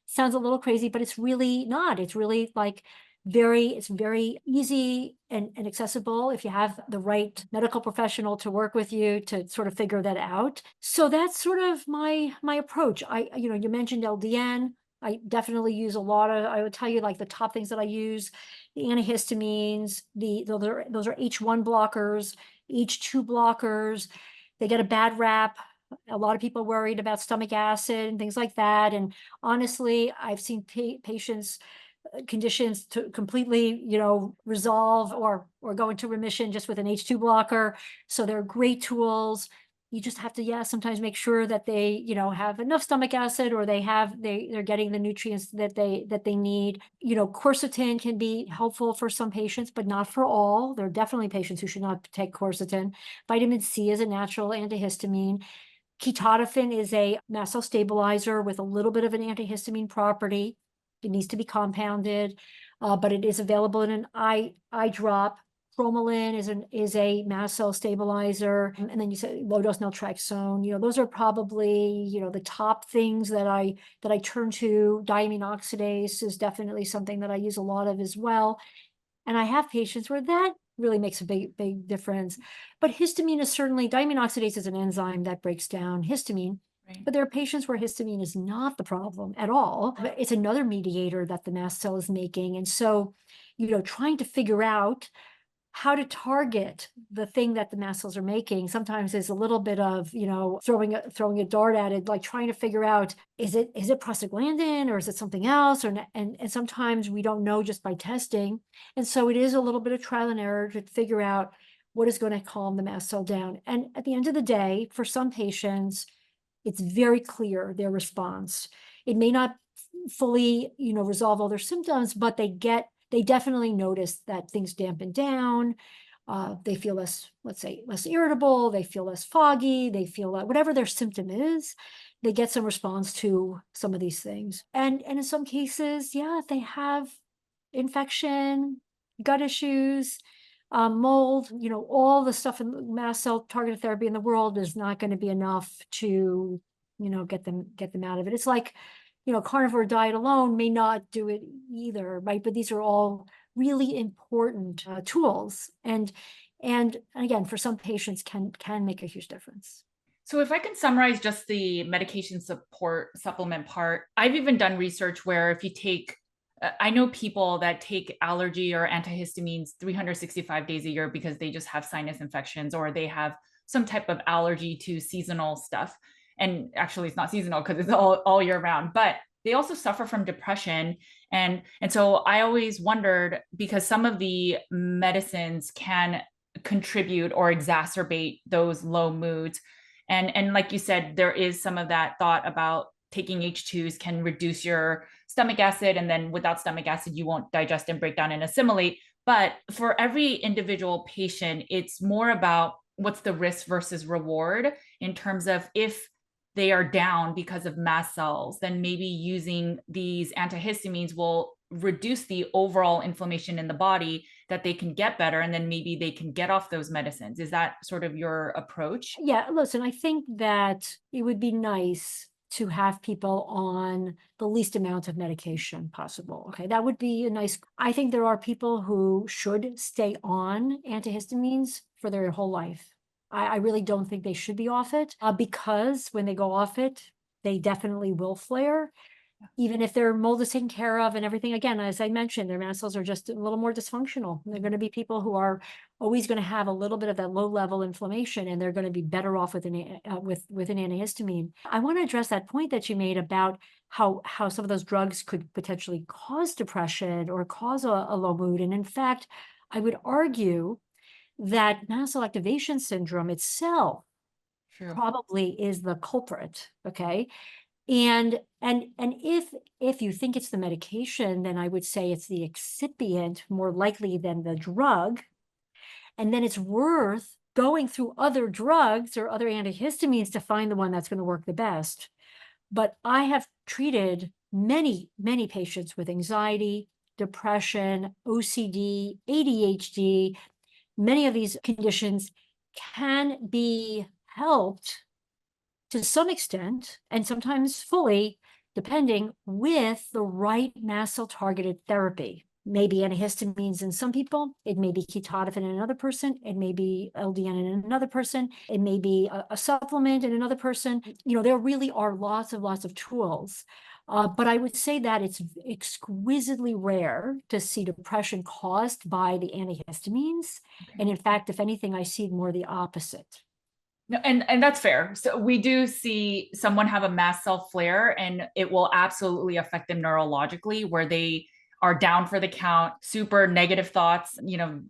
Speaker 2: sounds a little crazy, but it's really not. It's really like it's very easy and accessible if you have the right medical professional to work with you to sort of figure that out. So that's sort of my approach. You mentioned LDN. I definitely use a lot of, I would tell you, like, the top things that I use: the antihistamines, those are H1 blockers, H2 blockers. They get a bad rap. A lot of people worried about stomach acid and things like that. And honestly, I've seen patients' conditions to completely, resolve or go into remission just with an H2 blocker. So they're great tools. You just have to, yeah, sometimes make sure that they, have enough stomach acid, or they're getting the nutrients that they need. Quercetin can be helpful for some patients, but not for all. There are definitely patients who should not take quercetin. Vitamin C is a natural antihistamine. Ketotifen is a mast cell stabilizer with a little bit of an antihistamine property. It needs to be compounded, but it is available in an eye drop. Cromolyn is a mast cell stabilizer. And then you said low dose naltrexone. Those are probably, the top things that I turn to. Diamine oxidase is definitely something that I use a lot of as well. And I have patients where that really makes a big difference. But histamine is certainly, diamine oxidase is an enzyme that breaks down histamine.
Speaker 1: Right.
Speaker 2: But there are patients where histamine is not the problem at all. It's another mediator that the mast cell is making. And so, trying to figure out how to target the thing that the mast cells are making sometimes is a little bit of, throwing a dart at it, like trying to figure out, is it prostaglandin, or is it something else? And sometimes we don't know just by testing. And so it is a little bit of trial and error to figure out what is going to calm the mast cell down. And at the end of the day, for some patients, it's very clear their response. It may not fully, resolve all their symptoms, but they definitely notice that things dampen down. They feel less, let's say, less irritable. They feel less foggy. They feel like whatever their symptom is, they get some response to some of these things. And in some cases, yeah, they have infection, gut issues, mold, all the stuff in mast cell targeted therapy in the world is not going to be enough to, get them out of it. It's like, carnivore diet alone may not do it either, right? But these are all really important tools, and again, for some patients, can make a huge difference.
Speaker 1: So if I can summarize just the medication support supplement part, I've even done research where if you take, I know people that take allergy or antihistamines 365 days a year because they just have sinus infections or they have some type of allergy to seasonal stuff. And actually it's not seasonal because it's all year round, but they also suffer from depression. And so I always wondered, because some of the medicines can contribute or exacerbate those low moods. And like you said, there is some of that thought about taking H2s can reduce your stomach acid, and then without stomach acid, you won't digest and break down and assimilate. But for every individual patient, it's more about what's the risk versus reward in terms of if they are down because of mast cells, then maybe using these antihistamines will reduce the overall inflammation in the body, that they can get better, and then maybe they can get off those medicines. Is that sort of your approach?
Speaker 2: Yeah, listen, I think that it would be nice to have people on the least amount of medication possible. Okay, that would be a nice. I think there are people who should stay on antihistamines for their whole life. I really don't think they should be off it, because when they go off it, they definitely will flare. Even if their mold is taken care of and everything, again, as I mentioned, their mast cells are just a little more dysfunctional. They're going to be people who are always going to have a little bit of that low level inflammation, and they're going to be better off with an antihistamine. I want to address that point that you made about how some of those drugs could potentially cause depression or cause a low mood. And in fact, I would argue that mast cell activation syndrome itself
Speaker 1: True.
Speaker 2: probably is the culprit. Okay. And if you think it's the medication, then I would say it's the excipient more likely than the drug. And then it's worth going through other drugs or other antihistamines to find the one that's going to work the best. But I have treated many patients with anxiety, depression, OCD, ADHD. Many of these conditions can be helped to some extent, and sometimes fully, depending, with the right mast cell targeted therapy. Maybe antihistamines in some people, it may be ketotifen in another person, it may be LDN in another person, it may be a supplement in another person. There really are lots of tools. But I would say that it's exquisitely rare to see depression caused by the antihistamines.
Speaker 1: Okay.
Speaker 2: And in fact, if anything, I see more the opposite.
Speaker 1: No, and that's fair. So we do see someone have a mast cell flare, and it will absolutely affect them neurologically, where they are down for the count, super negative thoughts,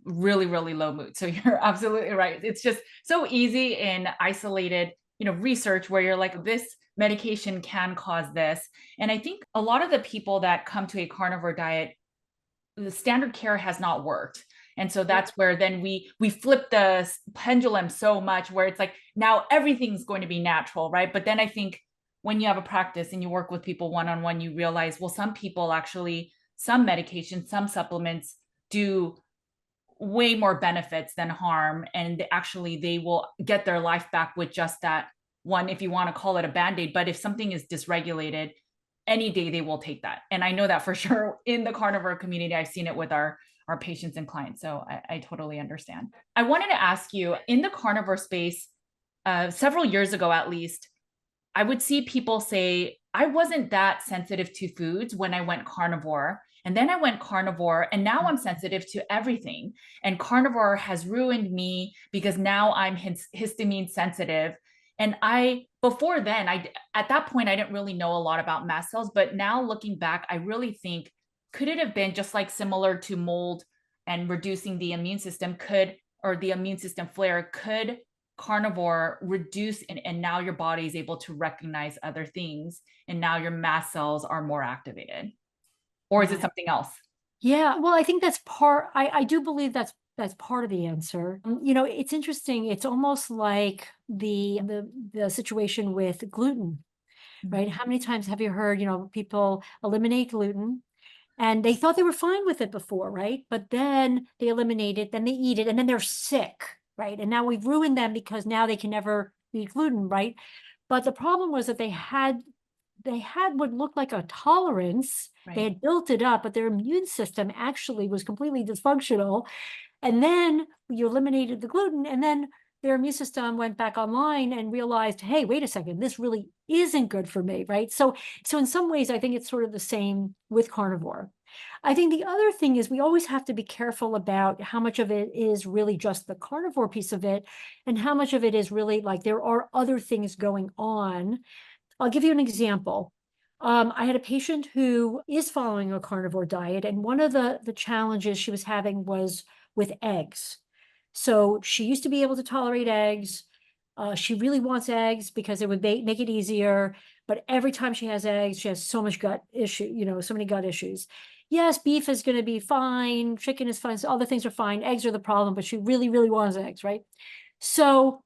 Speaker 1: really, really low mood. So you're absolutely right. It's just so easy in isolated, research where you're like, this medication can cause this. And I think a lot of the people that come to a carnivore diet, the standard care has not worked. And so that's where then we flip the pendulum so much where it's like now everything's going to be natural, right? But then I think when you have a practice and you work with people one-on-one, you realize, well, some people actually, some medications, some supplements do way more benefits than harm. And actually they will get their life back with just that one, if you want to call it a band-aid. But if something is dysregulated, any day they will take that. And I know that for sure in the carnivore community. I've seen it with our patients and clients. So I totally understand. I wanted to ask you, in the carnivore space, several years ago at least, I would see people say, I wasn't that sensitive to foods when I went carnivore. And then I went carnivore and now I'm sensitive to everything. And carnivore has ruined me because now I'm histamine sensitive. And before then, at that point, I didn't really know a lot about mast cells. But now looking back, I really think, could it have been just like similar to mold and reducing the immune system or the immune system flare, could carnivore reduce and now your body is able to recognize other things and now your mast cells are more activated? Or is it something else?
Speaker 2: Yeah, well, I think that's I do believe that's part of the answer. It's interesting. It's almost like the situation with gluten, right? How many times have you heard, people eliminate gluten and they thought they were fine with it before, right? But then they eliminate it, then they eat it, and then they're sick, right? And now we've ruined them because now they can never eat gluten, right? But the problem was that they had what looked like a tolerance. Right. They had built it up, but their immune system actually was completely dysfunctional. And then you eliminated the gluten, and then their immune system went back online and realized, hey, wait a second, this really isn't good for me, right? So in some ways, I think it's sort of the same with carnivore. I think the other thing is we always have to be careful about how much of it is really just the carnivore piece of it and how much of it is really like there are other things going on. I'll give you an example. I had a patient who is following a carnivore diet, and one of the challenges she was having was with eggs. So she used to be able to tolerate eggs. She really wants eggs because it would make it easier. But every time she has eggs, she has so much gut issue, so many gut issues. Yes, beef is going to be fine. Chicken is fine. So other things are fine. Eggs are the problem, but she really, really wants eggs, right? So,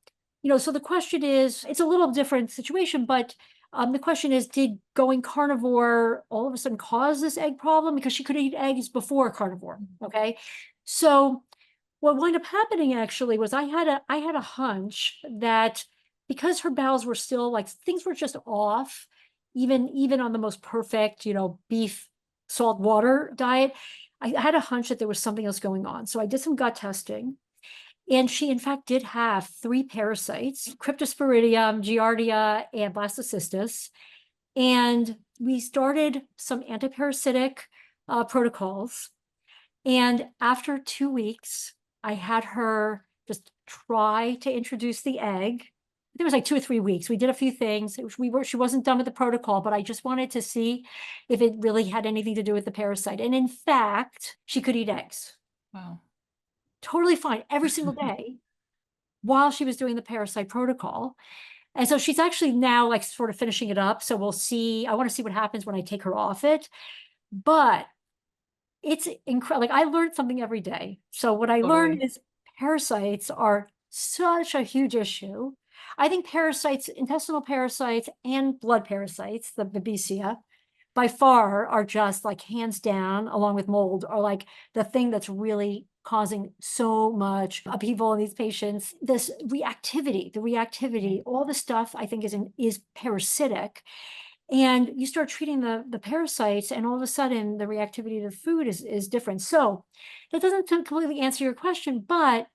Speaker 2: so the question is, it's a little different situation, but the question is, did going carnivore all of a sudden cause this egg problem? Because she could eat eggs before carnivore, okay? So what wound up happening actually was I had a hunch that because her bowels were still like things were just off, even on the most perfect, beef, salt, water diet, I had a hunch that there was something else going on. So I did some gut testing. And she, in fact, did have 3 parasites, Cryptosporidium, Giardia, and Blastocystis. And we started some antiparasitic protocols. And after 2 weeks, I had her just try to introduce the egg. It was like 2 or 3 weeks. We did a few things. She wasn't done with the protocol, but I just wanted to see if it really had anything to do with the parasite. And in fact, she could eat eggs.
Speaker 1: Wow.
Speaker 2: Totally fine every single day while she was doing the parasite protocol. And so she's actually now like sort of finishing it up. So we'll see. I want to see what happens when I take her off it. But it's incredible. Like I learned something every day. So what I learned is parasites are such a huge issue. I think parasites, intestinal parasites and blood parasites, the Babesia, by far are just like hands down, along with mold, are like the thing that's really causing so much upheaval in these patients. This reactivity, all the stuff I think is parasitic. And you start treating the parasites, and all of a sudden the reactivity to the food is different. So that doesn't completely answer your question, but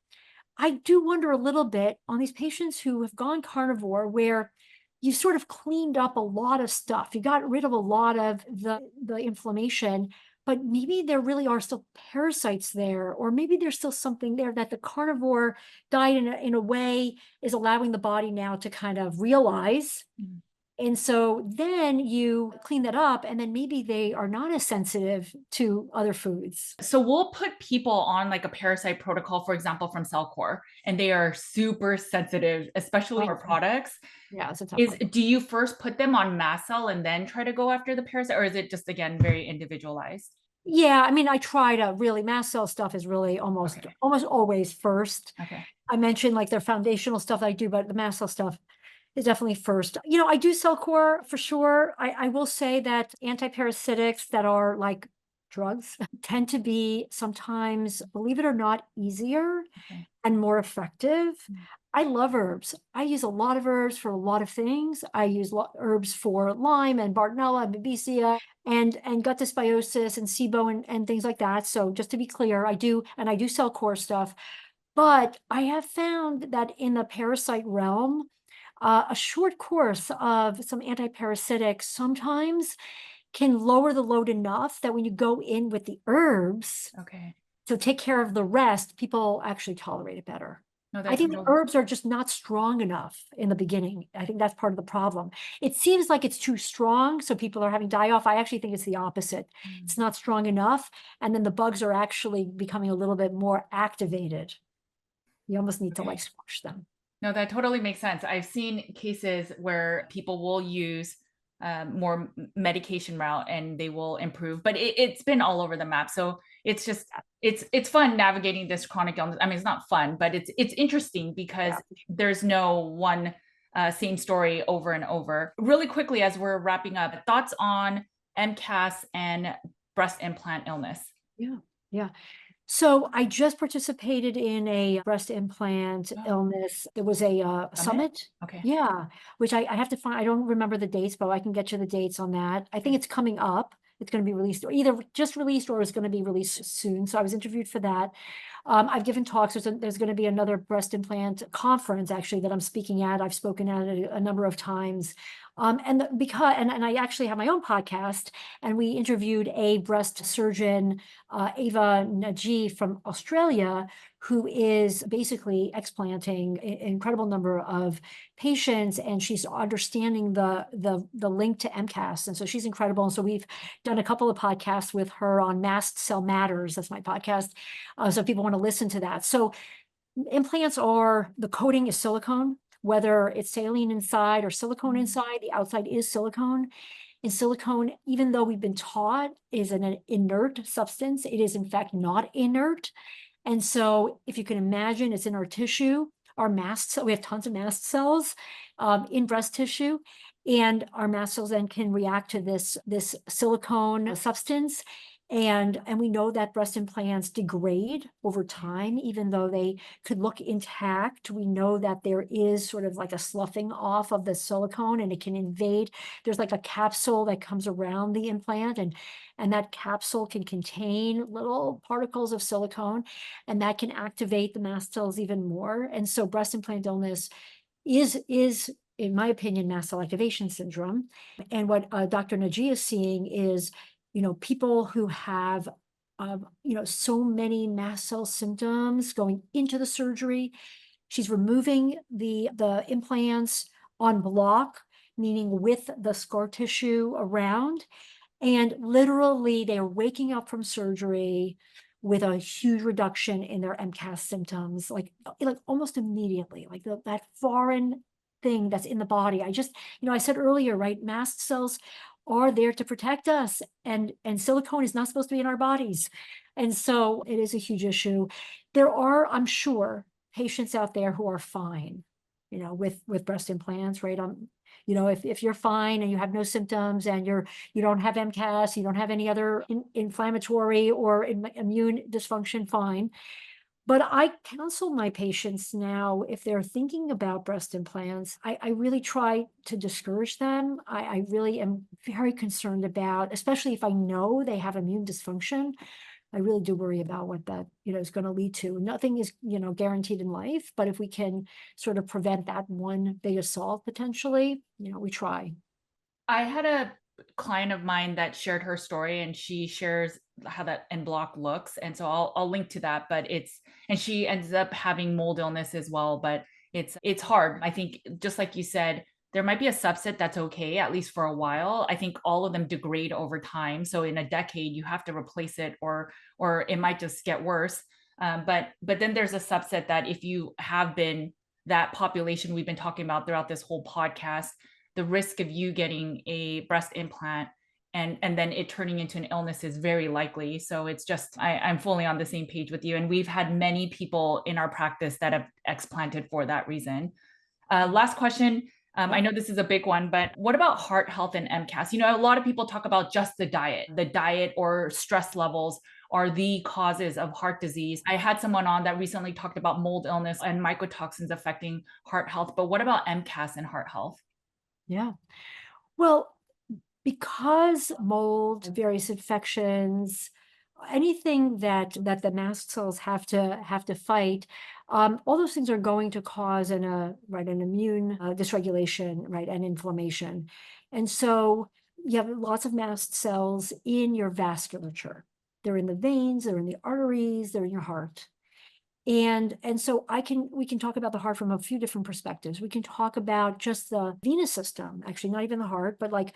Speaker 2: I do wonder a little bit on these patients who have gone carnivore, where you sort of cleaned up a lot of stuff. You got rid of a lot of the inflammation, but maybe there really are still parasites there, or maybe there's still something there that the carnivore diet in a way is allowing the body now to kind of realize. And so then you clean that up, and then maybe they are not as sensitive to other foods.
Speaker 1: So we'll put people on like a parasite protocol, for example, from Cellcore, and they are super sensitive, especially
Speaker 2: Oh,
Speaker 1: for products.
Speaker 2: yeah, it's a tough
Speaker 1: Is
Speaker 2: one.
Speaker 1: do you first put them on mast cell and then try to go after the parasite, or is it just again very individualized?
Speaker 2: Yeah, I mean, I try to really mast cell stuff is really almost
Speaker 1: Okay.
Speaker 2: always first.
Speaker 1: Okay.
Speaker 2: I mentioned like their foundational stuff that I do, but the mast cell stuff is definitely first. I do cell core for sure. I will say that antiparasitics that are like drugs tend to be sometimes, believe it or not, easier
Speaker 1: Okay.
Speaker 2: and more effective.
Speaker 1: Mm.
Speaker 2: I love herbs. I use a lot of herbs for a lot of things. I use herbs for Lyme and Bartonella and Babesia and gut dysbiosis and SIBO and things like that. So just to be clear, I do sell core stuff, but I have found that in the parasite realm, a short course of some antiparasitics sometimes can lower the load enough that when you go in with the herbs
Speaker 1: Okay.
Speaker 2: to take care of the rest, people actually tolerate it better.
Speaker 1: No,
Speaker 2: I
Speaker 1: that
Speaker 2: think the
Speaker 1: totally.
Speaker 2: herbs are just not strong enough in the beginning. I think that's part of the problem. It seems like it's too strong, so people are having die off. I actually think it's the opposite.
Speaker 1: Mm.
Speaker 2: It's not strong enough, and then the bugs are actually becoming a little bit more activated. You almost need to like
Speaker 1: Okay.
Speaker 2: squash them.
Speaker 1: No, that totally makes sense. I've seen cases where people will use more medication route and they will improve, but it's been all over the map. So it's just it's fun navigating this chronic illness. I mean, it's not fun, but it's interesting because
Speaker 2: Yeah.
Speaker 1: there's no one same story over and over. Really quickly, as we're wrapping up, thoughts on MCAS and breast implant illness.
Speaker 2: Yeah. Yeah. So I just participated in a breast implant
Speaker 1: Oh,
Speaker 2: illness. There was a
Speaker 1: summit.
Speaker 2: summit.
Speaker 1: Okay.
Speaker 2: Yeah, which I have to find. I don't remember the dates, but I can get you the dates on that. I think
Speaker 1: Okay.
Speaker 2: it's coming up. It's going to be released, or either just released or it's going to be released soon. So I was interviewed for that. I've given talks. There's going to be another breast implant conference actually that I'm speaking at. I've spoken at it a number of times. And I actually have my own podcast, and we interviewed a breast surgeon, Ava Naji from Australia, who is basically explanting an incredible number of patients, and she's understanding the link to MCAS, and so she's incredible. And so we've done a couple of podcasts with her on Mast Cell Matters. That's my podcast. So if people want to listen to that. So implants are, the coating is silicone, whether it's saline inside or silicone
Speaker 1: Mm.
Speaker 2: inside, the outside is silicone. And silicone, even though we've been taught is an inert substance, it is in fact not inert. And so if you can imagine, it's in our tissue, our mast cell, we have tons of mast cells in breast tissue. And our mast cells then can react to this silicone substance. And we know that breast implants degrade over time, even though they could look intact. We know that there is sort of like a sloughing off of the silicone, and it can invade. There's like a capsule that comes around the implant, and that capsule can contain little particles of silicone, and that can activate the mast cells even more. And so breast implant illness is in my opinion, mast cell activation syndrome. And what Dr. Naji is seeing is, people who have, so many mast cell symptoms going into the surgery. She's removing the implants on block, meaning with the scar tissue around. And literally, they're waking up from surgery with a huge reduction in their MCAS symptoms, like almost immediately, like that foreign thing that's in the body. I said earlier, right? Mast cells are there to protect us, and silicone is not supposed to be in our bodies. And so it is a huge issue. There are, I'm sure, patients out there who are fine, with breast implants, right? If you're fine and you have no symptoms and you don't have MCAS, you don't have any other inflammatory or immune dysfunction, fine. But I counsel my patients now, if they're thinking about breast implants, I really try to discourage them. I really am very concerned about, especially if I know they have immune dysfunction. I really do worry about what that, is going to lead to. Nothing is, guaranteed in life, but if we can sort of prevent that one big assault potentially, we try.
Speaker 1: I had a client of mine that shared her story and she shares how that en bloc looks. And so I'll link to that, but and she ends up having mold illness as well, but it's hard. I think just like you said, there might be a subset that's okay, at least for a while. I think all of them degrade over time. So in a decade, you have to replace it, or it might just get worse. But then there's a subset that if you have been that population we've been talking about throughout this whole podcast, the risk of you getting a breast implant and then it turning into an illness is very likely. So it's just I'm fully on the same page with you. And we've had many people in our practice that have explanted for that reason. Last question. I know this is a big one, but what about heart health and MCAS? You know, a lot of people talk about just the diet or stress levels are the causes of heart disease. I had someone on that recently talked about mold illness and mycotoxins affecting heart health, but what about MCAS and heart health?
Speaker 2: Yeah. Well, because mold, various infections, anything that the mast cells have to fight, all those things are going to cause an immune dysregulation, right, and inflammation. And so you have lots of mast cells in your vasculature. They're in the veins, they're in the arteries, they're in your heart. And so we can talk about the heart from a few different perspectives. We can talk about just the venous system, actually not even the heart, but like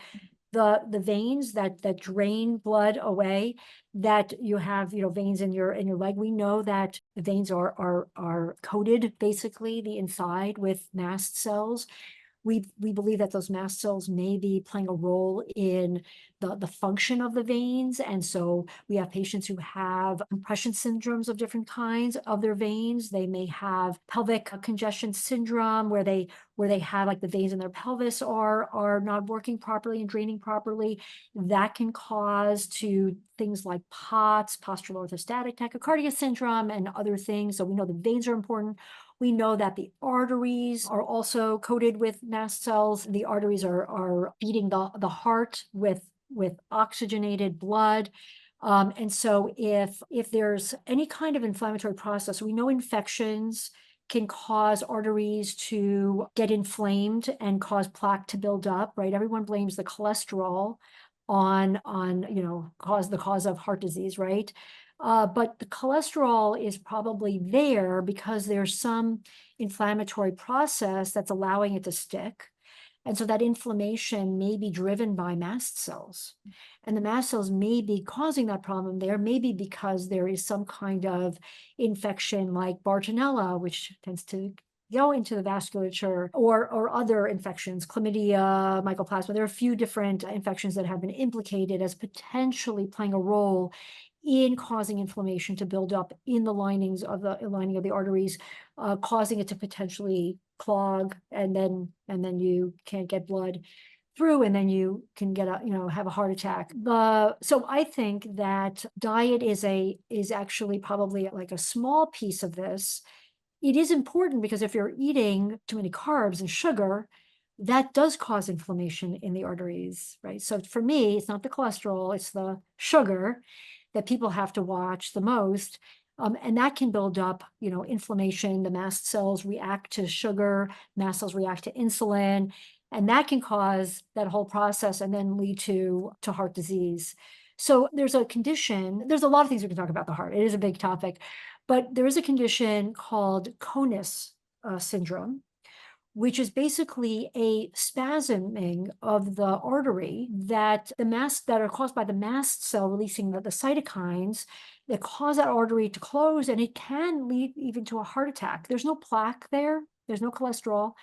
Speaker 2: the veins that drain blood away, that you have, veins in your leg. We know that the veins are coated, basically the inside, with mast cells. We believe that those mast cells may be playing a role in the function of the veins. And so we have patients who have compression syndromes of different kinds of their veins. They may have pelvic congestion syndrome, where they have, like, the veins in their pelvis are not working properly and draining properly. That can cause to things like POTS, postural orthostatic tachycardia syndrome, and other things. So we know the veins are important. We know that the arteries are also coated with mast cells. The arteries are feeding the heart with oxygenated blood. And so if there's any kind of inflammatory process, we know infections can cause arteries to get inflamed and cause plaque to build up, right? Everyone blames the cholesterol on the cause of heart disease, right? But the cholesterol is probably there because there's some inflammatory process that's allowing it to stick. And so that inflammation may be driven by mast cells. And the mast cells may be causing that problem there, maybe because there is some kind of infection like Bartonella, which tends to go into the vasculature, or other infections, chlamydia, mycoplasma. There are a few different infections that have been implicated as potentially playing a role in causing inflammation to build up in the lining of the arteries, causing it to potentially clog, and then you can't get blood through, and then you can have a heart attack. So I think that diet is actually probably like a small piece of this. It is important because if you're eating too many carbs and sugar, that does cause inflammation in the arteries, right? So for me, it's not the cholesterol, it's the sugar that people have to watch the most. And that can build up, inflammation. The mast cells react to sugar, mast cells react to insulin, and that can cause that whole process and then lead to heart disease. So there's a lot of things we can talk about the heart. It is a big topic, but there is a condition called Conus syndrome, which is basically a spasming of the artery that are caused by the mast cell releasing the cytokines that cause that artery to close, and it can lead even to a heart attack. There's no plaque there. There's no cholesterol.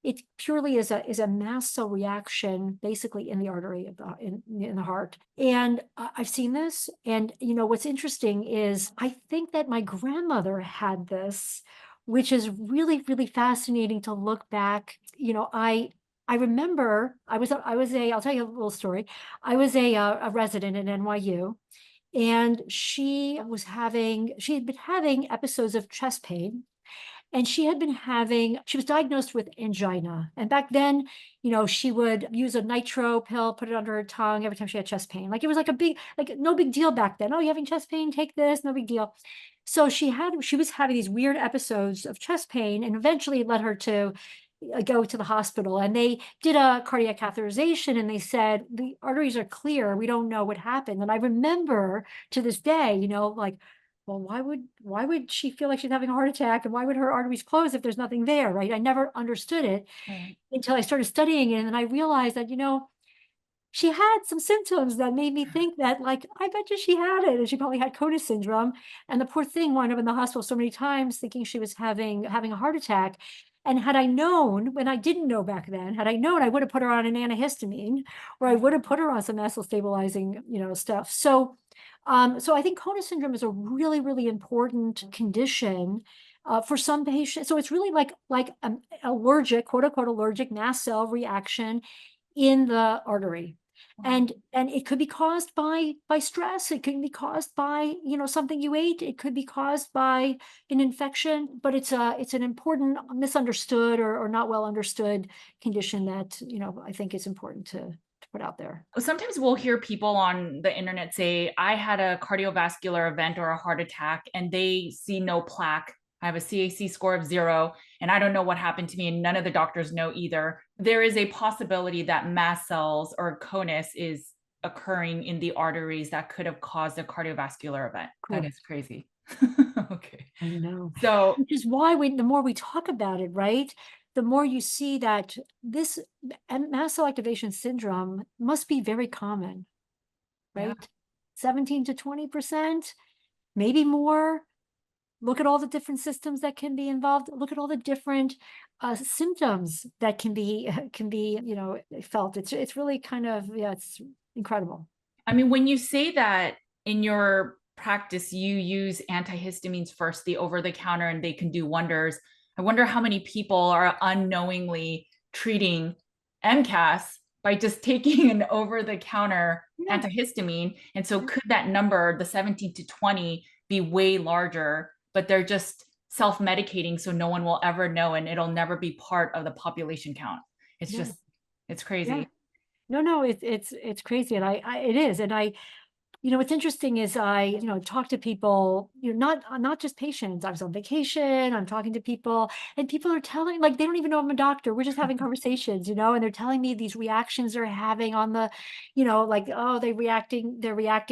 Speaker 2: It purely is a mast cell reaction, basically in the artery in the heart. And I've seen this. And what's interesting is I think that my grandmother had this, which is really, really fascinating to look back. I remember I'll tell you a little story. I was a resident at NYU, and she had been having episodes of chest pain. And she was diagnosed with angina. And back then, she would use a nitro pill, put it under her tongue every time she had chest pain. Like, it was like no big deal back then. Oh, you're having chest pain? Take this, no big deal. So she was having these weird episodes of chest pain, and eventually it led her to go to the hospital. And they did a cardiac catheterization, and they said, the arteries are clear. We don't know what happened. And I remember to this day, like, well, why would she feel like she's having a heart attack, and why would her arteries close if there's nothing there, right? I never understood it
Speaker 1: Right.
Speaker 2: until I started studying it, and then I realized that, she had some symptoms that made me think that, like, I bet you she had it, and she probably had Cota syndrome, and the poor thing wound up in the hospital so many times thinking she was having a heart attack, and had I known, when I didn't know back then, had I known, I would have put her on an antihistamine, or I would have put her on some muscle stabilizing, stuff. So I think Cota syndrome is a really, really important condition, for some patients. So it's really like an allergic, quote unquote, allergic mast cell reaction in the artery.
Speaker 1: Wow.
Speaker 2: And it could be caused by stress. It could be caused by, something you ate. It could be caused by an infection, but it's an important misunderstood or not well understood condition that, I think is important to put out there.
Speaker 1: Sometimes we'll hear people on the internet say, I had a cardiovascular event or a heart attack, and they see no plaque. I have a CAC score of 0, and I don't know what happened to me, and none of the doctors know either. There is a possibility that mast cells or conus is occurring in the arteries that could have caused a cardiovascular event. That
Speaker 2: Correct.
Speaker 1: is crazy. Okay.
Speaker 2: I know.
Speaker 1: So,
Speaker 2: Which is why the more we talk about it, right? The more you see that this mast cell activation syndrome must be very common,
Speaker 1: yeah.
Speaker 2: right? 17 to 20%, maybe more. Look at all the different systems that can be involved. Look at all the different symptoms that can be felt. It's really kind of, yeah, it's incredible.
Speaker 1: I mean, when you say that in your practice, you use antihistamines first, the over the counter, and they can do wonders. I wonder how many people are unknowingly treating MCAS by just taking an over the counter
Speaker 2: Yeah.
Speaker 1: antihistamine. And so, could that number, the 17 to 20, be way larger, but they're just self medicating so no one will ever know and it'll never be part of the population count? It's
Speaker 2: Yeah.
Speaker 1: just, it's
Speaker 2: Yeah.
Speaker 1: crazy.
Speaker 2: No, it's crazy. And it is. And what's interesting is I, talk to people, not just patients. I was on vacation, I'm talking to people, and people are telling, like, they don't even know I'm a doctor. We're just having conversations, and they're telling me these reactions they're having on the, like, oh, they're reacting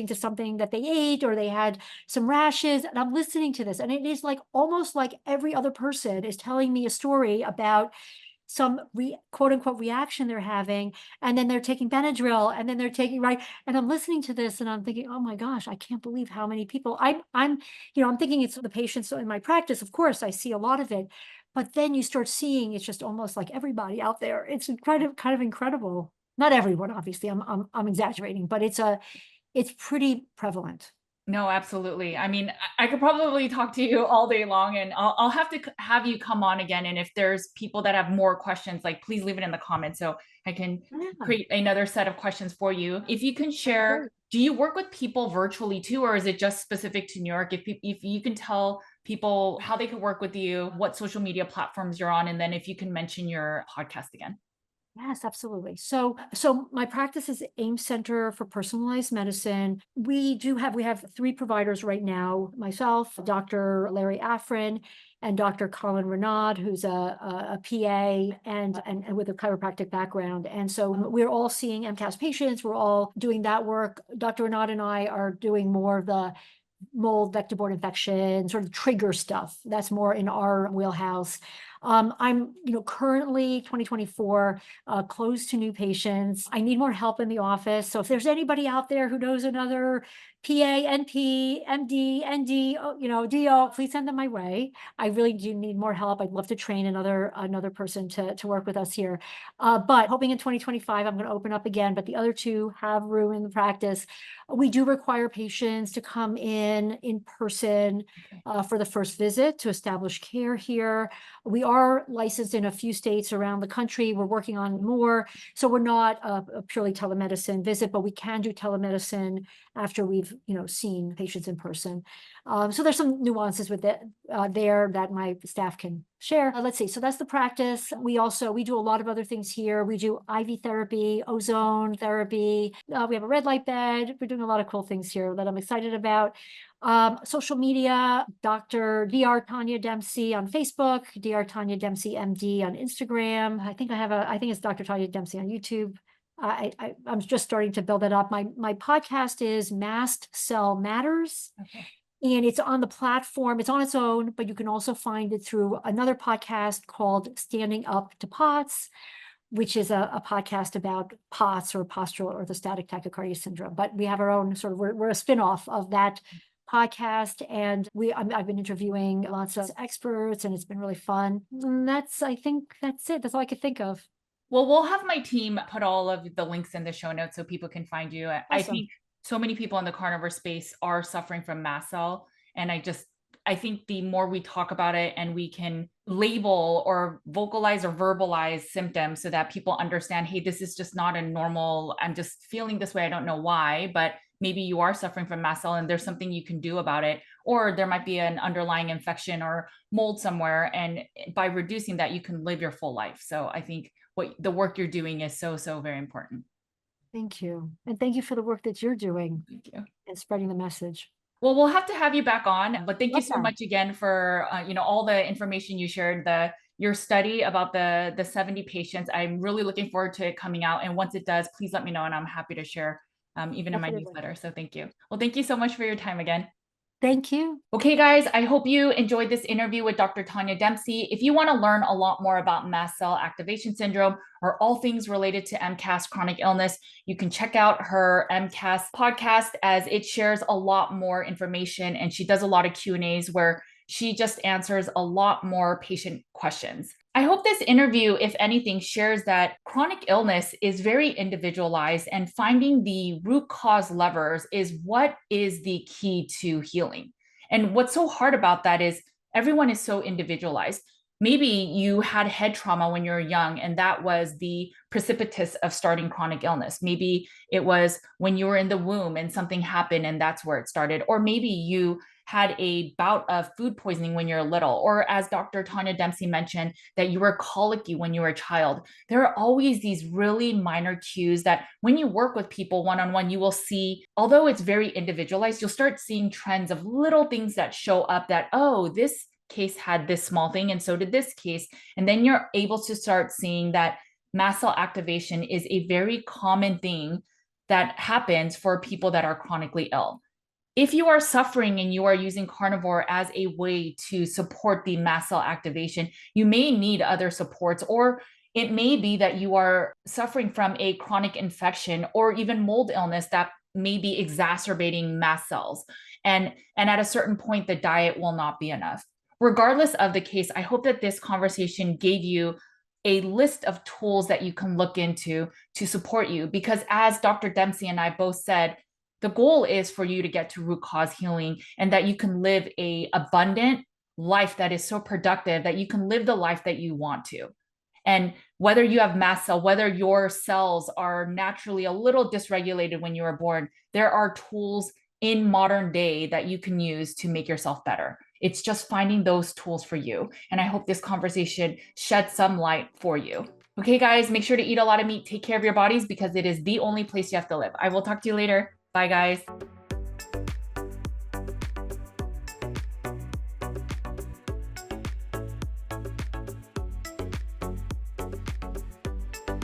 Speaker 2: to something that they ate, or they had some rashes. And I'm listening to this. And it is like almost like every other person is telling me a story about some quote unquote reaction they're having, and then they're taking Benadryl, and then they're taking, right. And I'm listening to this and I'm thinking, oh my gosh, I can't believe how many people I'm thinking it's the patients in my practice. Of course, I see a lot of it, but then you start seeing it's just almost like everybody out there. It's kind of incredible. Not everyone, obviously. I'm exaggerating, but it's pretty prevalent.
Speaker 1: No, absolutely. I mean, I could probably talk to you all day long, and I'll have to have you come on again. And if there's people that have more questions, like, please leave it in the comments so I can
Speaker 2: Yeah,
Speaker 1: create another set of questions for you. If you can
Speaker 2: that's
Speaker 1: share,
Speaker 2: great.
Speaker 1: do you work with people virtually too, or is it just specific to New York? If you can tell people how they can work with you, what social media platforms you're on, and then if you can mention your podcast again.
Speaker 2: Yes, absolutely. So my practice is AIM Center for Personalized Medicine. We have 3 providers right now, myself, Dr. Larry Afrin, and Dr. Colin Renaud, who's a PA and with a chiropractic background. And so we're all seeing MCAS patients. We're all doing that work. Dr. Renaud and I are doing more of the mold, vector-borne infection, sort of trigger stuff. That's more in our wheelhouse. I'm, currently 2024, closed to new patients. I need more help in the office. So if there's anybody out there who knows another PA, NP, MD, ND, DO, please send them my way. I really do need more help. I'd love to train another person to work with us here. But hoping in 2025, I'm going to open up again, but the other 2 have room in the practice. We do require patients to come in person
Speaker 1: Okay.
Speaker 2: for the first visit to establish care here. We are licensed in a few states around the country. We're working on more. So we're not a purely telemedicine visit, but we can do telemedicine after we've, seen patients in person. So there's some nuances with it there that my staff can share. Let's see. So that's the practice. We do a lot of other things here. We do IV therapy, ozone therapy. We have a red light bed. We're doing a lot of cool things here that I'm excited about. Social media, Dr. Tania Dempsey on Facebook, Dr. Tania Dempsey MD on Instagram. I think it's Dr. Tania Dempsey on YouTube. I'm just starting to build it up. My podcast is Mast Cell Matters.
Speaker 1: Okay.
Speaker 2: And it's on the platform. It's on its own, but you can also find it through another podcast called Standing Up to POTS, which is a podcast about POTS, or postural orthostatic tachycardia syndrome. But we have our own sort of, we're a spinoff of that podcast, and I've been interviewing lots of experts, and it's been really fun. And I think that's it. That's all I could think of.
Speaker 1: Well, we'll have my team put all of the links in the show notes so people can find you. I
Speaker 2: Awesome.
Speaker 1: think so many people in the carnivore space are suffering from mast cell. And I think the more we talk about it and we can label or vocalize or verbalize symptoms so that people understand, hey, this is just not a normal, I'm just feeling this way. I don't know why, but maybe you are suffering from mast cell and there's something you can do about it. Or there might be an underlying infection or mold somewhere. And by reducing that, you can live your full life. So I think what the work you're doing is so, so very important.
Speaker 2: Thank you. And thank you for the work that you're doing.
Speaker 1: Thank you.
Speaker 2: And spreading the message.
Speaker 1: Well, we'll have to have you back on, but thank you so
Speaker 2: that.
Speaker 1: much again for all the information you shared, your study about the 70 patients. I'm really looking forward to it coming out. And once it does, please let me know and I'm happy to share even in my
Speaker 2: Definitely.
Speaker 1: newsletter. So thank you. Well, thank you so much for your time again.
Speaker 2: Thank you.
Speaker 1: Okay, guys, I hope you enjoyed this interview with Dr. Tania Dempsey. If you want to learn a lot more about mast cell activation syndrome or all things related to MCAS chronic illness, you can check out her MCAS podcast, as it shares a lot more information and she does a lot of Q&As where she just answers a lot more patient questions. I hope this interview, if anything, shares that chronic illness is very individualized and finding the root cause levers is what is the key to healing. And what's so hard about that is everyone is so individualized. Maybe you had head trauma when you were young, and that was the precipitus of starting chronic illness. Maybe it was when you were in the womb and something happened and that's where it started. Or maybe you had a bout of food poisoning when you're little, or as Dr. Tania Dempsey mentioned, that you were colicky when you were a child. There are always these really minor cues that when you work with people one-on-one, you will see, although it's very individualized, you'll start seeing trends of little things that show up that, oh, this case had this small thing and so did this case. And then you're able to start seeing that mast cell activation is a very common thing that happens for people that are chronically ill. If you are suffering and you are using carnivore as a way to support the mast cell activation, you may need other supports, or it may be that you are suffering from a chronic infection or even mold illness that may be exacerbating mast cells. And at a certain point, the diet will not be enough. Regardless of the case, I hope that this conversation gave you a list of tools that you can look into to support you. Because as Dr. Dempsey and I both said, the goal is for you to get to root cause healing and that you can live a abundant life that is so productive that you can live the life that you want to. And whether you have mast cell, whether your cells are naturally a little dysregulated when you were born, there are tools in modern day that you can use to make yourself better. It's just finding those tools for you. And I hope this conversation sheds some light for you. Okay, guys, make sure to eat a lot of meat. Take care of your bodies because it is the only place you have to live. I will talk to you later. Bye, guys.